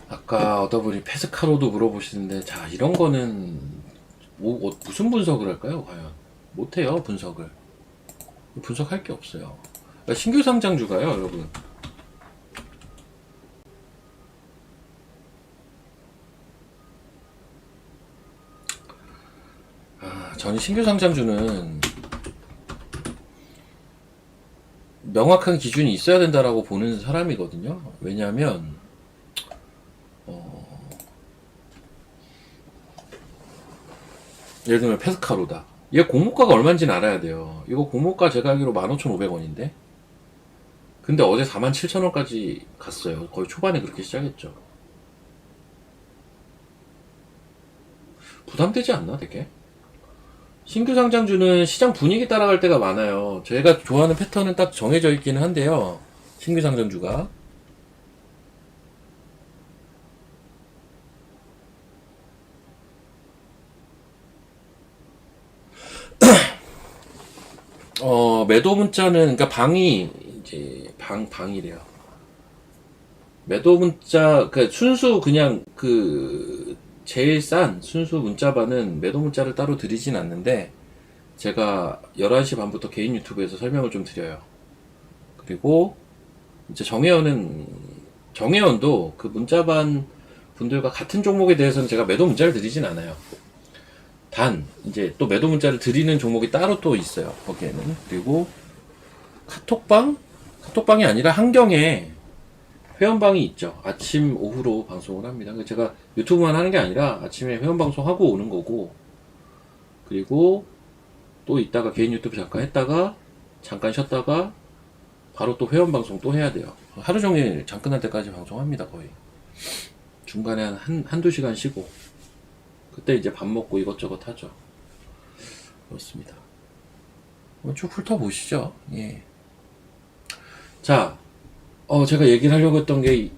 A: 아까 어떤 분이 페스카로도 물어보시는데, 자, 이런 거는, 무슨 분석을 할까요, 과연? 못해요, 분석을. 분석할 게 없어요. 그러니까 신규 상장주가요, 여러분. 저는 신규 상장주는 명확한 기준이 있어야 된다라고 보는 사람이거든요. 왜냐하면 예를 들면 페스카로다. 얘 공모가가 얼마인지는 알아야 돼요. 이거 공모가 제가 알기로 15,500원인데 근데 어제 47,000원까지 갔어요. 거의 초반에 그렇게 시작했죠. 부담되지 않나 되게? 신규 상장주는 시장 분위기 따라갈 때가 많아요. 제가 좋아하는 패턴은 딱 정해져 있기는 한데요. 신규 상장주가 매도 문자는, 그러니까 방이, 이제, 방이래요. 매도 문자, 그, 순수, 그냥, 제일 싼 순수 문자반은 매도 문자를 따로 드리진 않는데, 제가 11시 반부터 개인 유튜브에서 설명을 좀 드려요. 그리고, 이제 정혜원도 그 문자반 분들과 같은 종목에 대해서는 제가 매도 문자를 드리진 않아요. 단, 이제 또 매도 문자를 드리는 종목이 따로 또 있어요. 거기에는. 그리고, 카톡방이 아니라 한경에 회원방이 있죠. 아침, 오후로 방송을 합니다. 제가 유튜브만 하는 게 아니라 아침에 회원방송 하고 오는 거고, 그리고 또 이따가 개인 유튜브 잠깐 했다가, 잠깐 쉬었다가, 바로 또 회원방송 또 해야 돼요. 하루 종일 장 끝날 때까지 방송합니다, 거의. 중간에 한두 시간 쉬고, 그때 이제 밥 먹고 이것저것 하죠. 그렇습니다. 쭉 훑어보시죠. 예. 자, 제가 얘기를 하려고 했던 게,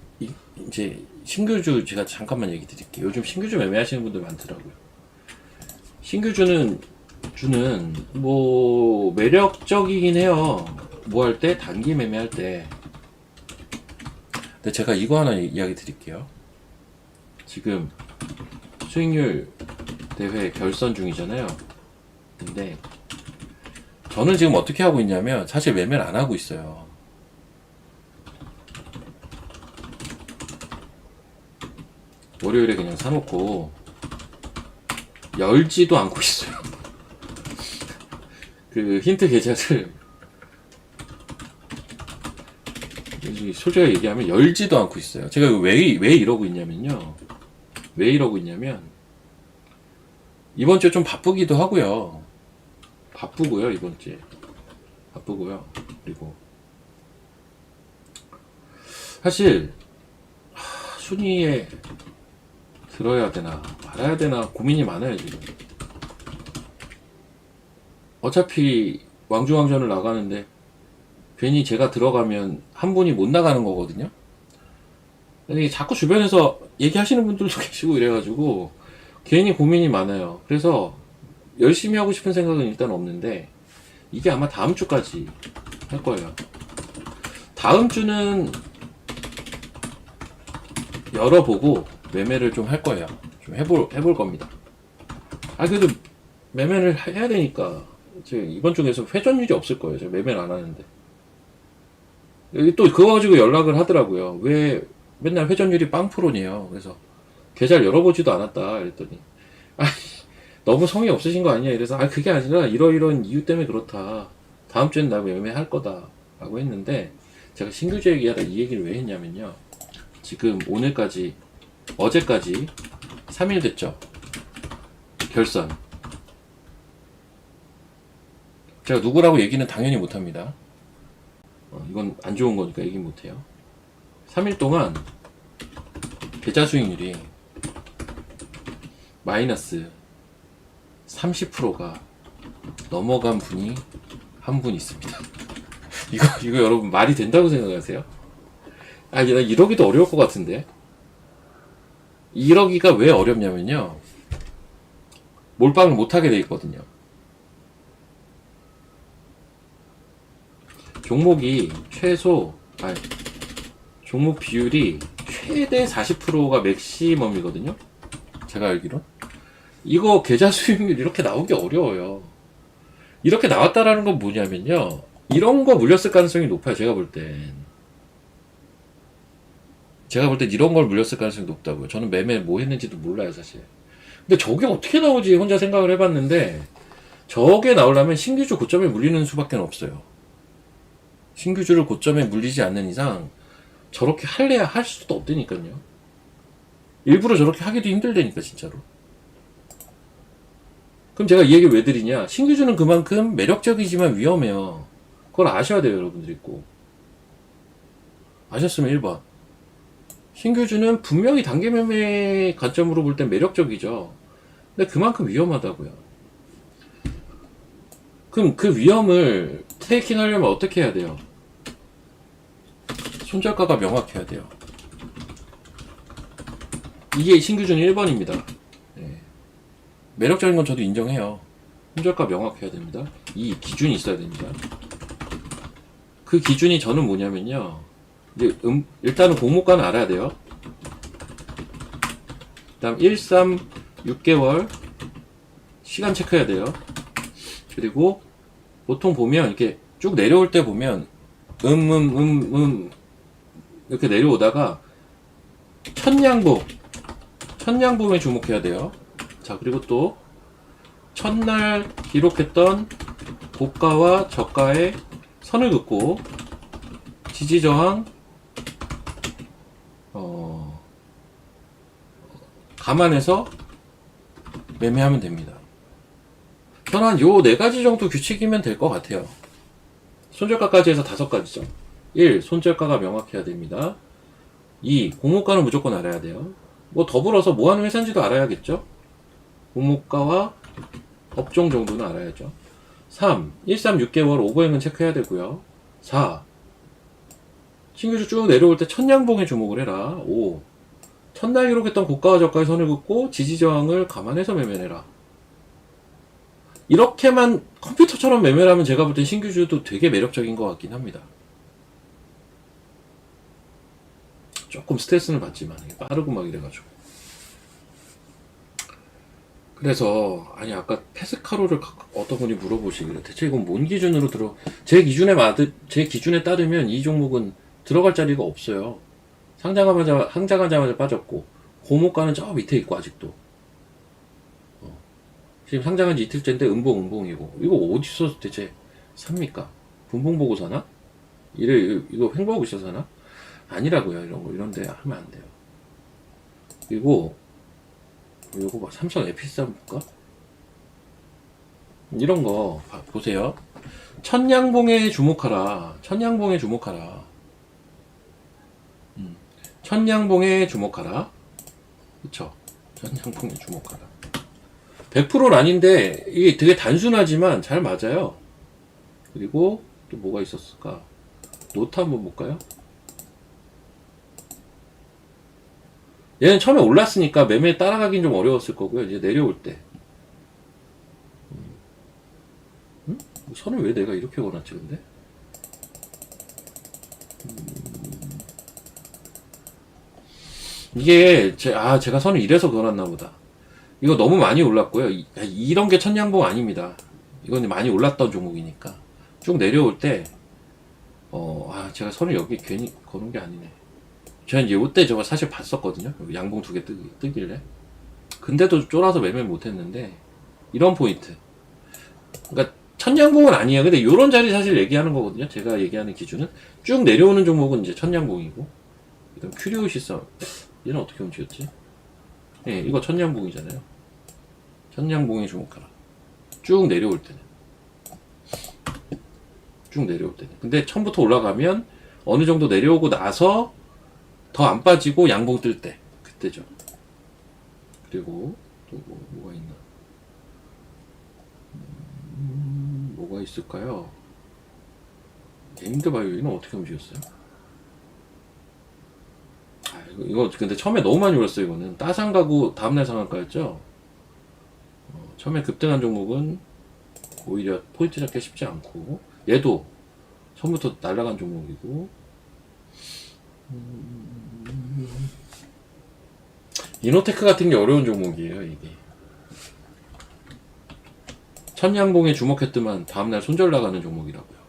A: 이제, 신규주 제가 잠깐만 얘기 드릴게요. 요즘 신규주 매매하시는 분들 많더라고요. 주는, 매력적이긴 해요. 뭐 할 때? 단기 매매할 때. 근데 제가 이거 하나 이야기 드릴게요. 지금, 수익률 대회 결선 중이잖아요. 근데, 저는 지금 어떻게 하고 있냐면, 사실 매매를 안 하고 있어요. 월요일에 그냥 사놓고 열지도 않고 있어요. 그 힌트 계좌를 솔직하게 얘기하면 열지도 않고 있어요. 제가 왜 이러고 있냐면요. 이번 주에 좀 바쁘기도 하고요. 이번 주에. 바쁘고요. 그리고 사실 순위에 들어야 되나 말아야 되나 고민이 많아요 지금. 어차피 왕중왕전을 나가는데 괜히 제가 들어가면 한 분이 못 나가는 거거든요. 근데 자꾸 주변에서 얘기하시는 분들도 계시고 이래가지고 괜히 고민이 많아요. 그래서 열심히 하고 싶은 생각은 일단 없는데 이게 아마 다음 주까지 할 거예요. 다음 주는 열어보고 매매를 좀 할 거예요. 좀 해볼 겁니다. 그래도 매매를 해야 되니까 이번 주에서 회전율이 없을 거예요. 제가 매매를 안 하는데. 또 그거 가지고 연락을 하더라고요. 왜 맨날 회전율이 빵프로네요. 그래서 계좌를 열어보지도 않았다. 그랬더니 아, 너무 성의 없으신 거 아니냐. 이래서 그게 아니라 이러이러한 이유 때문에 그렇다. 다음 주엔 나 매매할 거다. 라고 했는데 제가 신규주 얘기하다 이 얘기를 왜 했냐면요. 지금 오늘까지 어제까지 3일 됐죠. 결선. 제가 누구라고 얘기는 당연히 못합니다. 이건 안 좋은 거니까 얘기 못해요. 3일 동안 계좌 수익률이 마이너스 30%가 넘어간 분이 한 분 있습니다. 이거 여러분 말이 된다고 생각하세요? 나 1억이도 어려울 것 같은데. 1억이가 왜 어렵냐면요. 몰빵을 못하게 돼 있거든요. 종목이 종목 비율이 최대 40%가 맥시멈이거든요. 제가 알기로. 이거 계좌 수익률 이렇게 나오기 어려워요. 이렇게 나왔다라는 건 뭐냐면요. 이런 거 물렸을 가능성이 높아요. 제가 볼 땐 이런 걸 물렸을 가능성이 높다고요. 저는 매매 뭐 했는지도 몰라요, 사실. 근데 저게 어떻게 나오지 혼자 생각을 해봤는데 저게 나오려면 신규주 고점에 물리는 수밖에 없어요. 신규주를 고점에 물리지 않는 이상 저렇게 할래야 할 수도 없다니까요. 일부러 저렇게 하기도 힘들다니까 진짜로. 그럼 제가 이 얘기를 왜 드리냐. 신규주는 그만큼 매력적이지만 위험해요. 그걸 아셔야 돼요, 여러분들이 꼭. 아셨으면 1번. 신규주는 분명히 단기 매매 관점으로 볼 땐 매력적이죠. 근데 그만큼 위험하다고요. 그럼 그 위험을 테이킹 하려면 어떻게 해야 돼요? 손절가가 명확해야 돼요. 이게 신규주는 1번입니다. 네. 매력적인 건 저도 인정해요. 손절가 명확해야 됩니다. 이 기준이 있어야 됩니다. 그 기준이 저는 뭐냐면요. 이제 일단은 공모가는 알아야 돼요. 그 다음 1, 3, 6개월 시간 체크해야 돼요. 그리고 보통 보면 이렇게 쭉 내려올 때 보면 이렇게 내려오다가 천냥봉에 주목해야 돼요. 자, 그리고 또 첫날 기록했던 고가와 저가의 선을 긋고 지지저항 감안해서 매매하면 됩니다. 저는 한 요 4가지 정도 규칙이면 될 것 같아요. 손절가까지 해서 5가지죠. 1. 손절가가 명확해야 됩니다. 2. 공모가는 무조건 알아야 돼요. 뭐 더불어서 뭐 하는 회사인지도 알아야겠죠. 공모가와 업종 정도는 알아야죠. 3. 1, 3, 6개월 오버행은 체크해야 되고요. 4. 신규주 쭉 내려올 때 천냥봉에 주목을 해라. 5. 첫날 기록했던 고가와 저가의 선을 긋고 지지저항을 감안해서 매매를 해라. 이렇게만 컴퓨터처럼 매매를 하면 제가 볼 땐 신규주도 되게 매력적인 것 같긴 합니다. 조금 스트레스는 받지만 빠르고 막 이래가지고. 그래서 아까 페스카로를 어떤 분이 물어보시길래 대체 이건 뭔 기준으로 제 기준에 따르면 이 종목은 들어갈 자리가 없어요. 상장하자마자 빠졌고 고모가는 저 밑에 있고 아직도 지금 상장한 지 이틀째인데 음봉이고 이거 어디서 대체 삽니까? 분봉 보고 사나? 이거 횡보하고 있어서 사나? 아니라고요. 이런데 하면 안 돼요. 그리고 요거 봐. 삼성 에피스 한번 볼까? 이런 거 보세요. 천냥봉에 주목하라. 천냥봉에 주목하라. 그쵸? 천냥봉에 주목하라. 100%는 아닌데 이게 되게 단순하지만 잘 맞아요. 그리고 또 뭐가 있었을까? 노트 한번 볼까요? 얘는 처음에 올랐으니까 매매에 따라가긴 좀 어려웠을 거고요. 이제 내려올 때 선을 왜 내가 이렇게 걸었지 근데? 이게 제가 선을 이래서 걸었나 보다. 이거 너무 많이 올랐고요. 이런 게 천냥봉 아닙니다. 이건 많이 올랐던 종목이니까 쭉 내려올 때 제가 선을 여기 괜히 거는 게 아니네. 저는 이때 저거 사실 봤었거든요. 양봉 두 개 뜨길래. 근데도 쫄아서 매매 못했는데, 이런 포인트. 그러니까 천양봉은 아니에요. 근데 요런 자리 사실 얘기하는 거거든요. 제가 얘기하는 기준은 쭉 내려오는 종목은 이제 천양봉이고, 그다음 큐리오시스 얘는 어떻게 움직였지? 예, 이거 천양봉이잖아요. 천양봉에 주목하라. 쭉 내려올 때는. 쭉 내려올 때는. 근데 처음부터 올라가면 어느 정도 내려오고 나서 더 안 빠지고 양봉 뜰 때. 그때죠. 그리고 또 뭐가 있나? 뭐가 있을까요? 에임드바이오는 어떻게 움직였어요? 이거 근데 처음에 너무 많이 올랐어요. 이거는 따상 가고 다음날 상한가였죠. 처음에 급등한 종목은 오히려 포인트 잡기 쉽지 않고, 얘도 처음부터 날아간 종목이고, 이노테크 같은 게 어려운 종목이에요. 이게 천양봉에 주목했더만 다음날 손절 나가는 종목이라고요.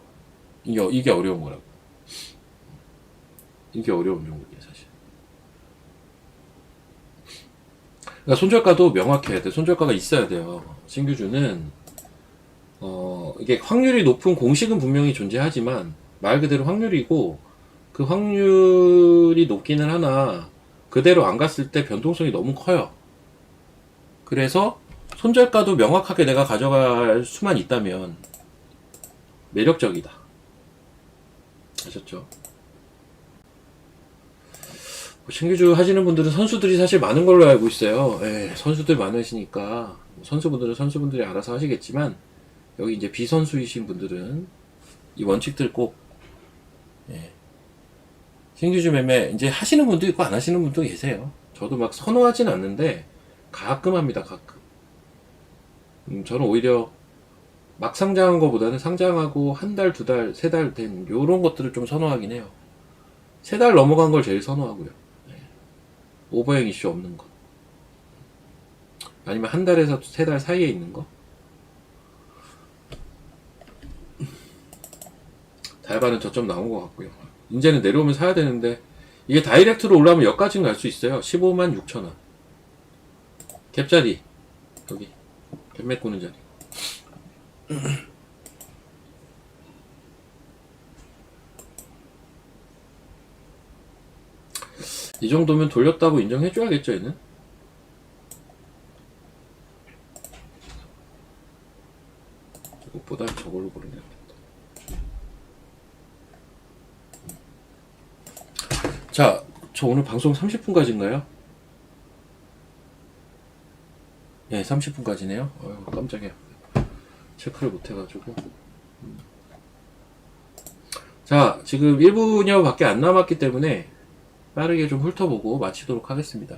A: 이게 어려운 거라고. 이게 어려운 종목이에요, 사실. 그러니까 손절가도 명확해야 돼. 손절가가 있어야 돼요. 신규주는 이게 확률이 높은 공식은 분명히 존재하지만 말 그대로 확률이고, 그 확률이 높기는 하나 그대로 안 갔을 때 변동성이 너무 커요. 그래서 손절가도 명확하게 내가 가져갈 수만 있다면 매력적이다. 아셨죠? 신규주 하시는 분들은 선수들이 사실 많은 걸로 알고 있어요. 선수들 많으시니까 선수분들은 선수분들이 알아서 하시겠지만, 여기 이제 비선수이신 분들은 이 원칙들 꼭 신규주 매매 이제 하시는 분도 있고 안 하시는 분도 계세요. 저도 막 선호하진 않는데 가끔 합니다. 가끔. 저는 오히려 막 상장한 것보다는 상장하고 한 달, 두 달, 세 달 된 요런 것들을 좀 선호하긴 해요. 세 달 넘어간 걸 제일 선호하고요. 오버행 이슈 없는 거. 아니면 한 달에서 세 달 사이에 있는 거. 달바는 저점 나온 것 같고요. 이제는 내려오면 사야 되는데, 이게 다이렉트로 올라오면 여기까지는 갈 수 있어요. 15만 6천 원. 갭자리. 여기. 갭 메꾸는 자리. 이 정도면 돌렸다고 인정해줘야겠죠, 얘는? 이것보다 저걸로 고르네요. 자, 저 오늘 방송 30분까지인가요? 네, 30분까지네요. 깜짝이야. 체크를 못해가지고. 자, 지금 1분여 밖에 안 남았기 때문에 빠르게 좀 훑어보고 마치도록 하겠습니다.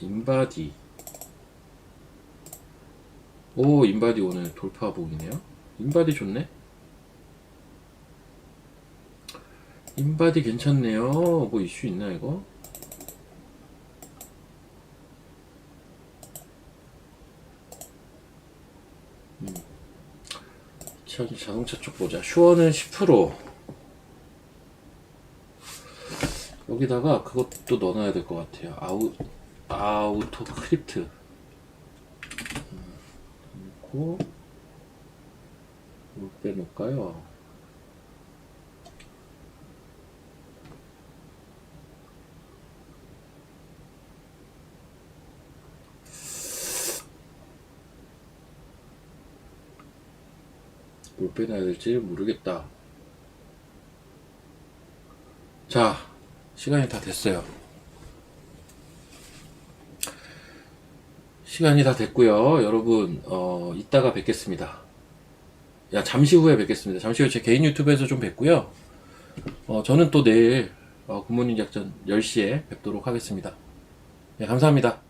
A: 인바디. 오, 인바디 오늘 돌파복이네요. 인바디 좋네. 인바디 괜찮네요. 뭐 이슈 있나 이거? 자동차 쪽 보자. 슈어는 10%. 여기다가 그것도 넣어놔야 될 것 같아요. 아우토 크립트. 넣고 뭘 빼놓을까요? 뭘 빼놔야 될지 모르겠다. 자, 시간이 다 됐어요. 시간이 다 됐고요. 여러분, 이따가 뵙겠습니다. 잠시 후에 뵙겠습니다. 잠시 후에 제 개인 유튜브에서 좀 뵙고요. 저는 또 내일 굿모닝 작전 10시에 뵙도록 하겠습니다. 네, 감사합니다.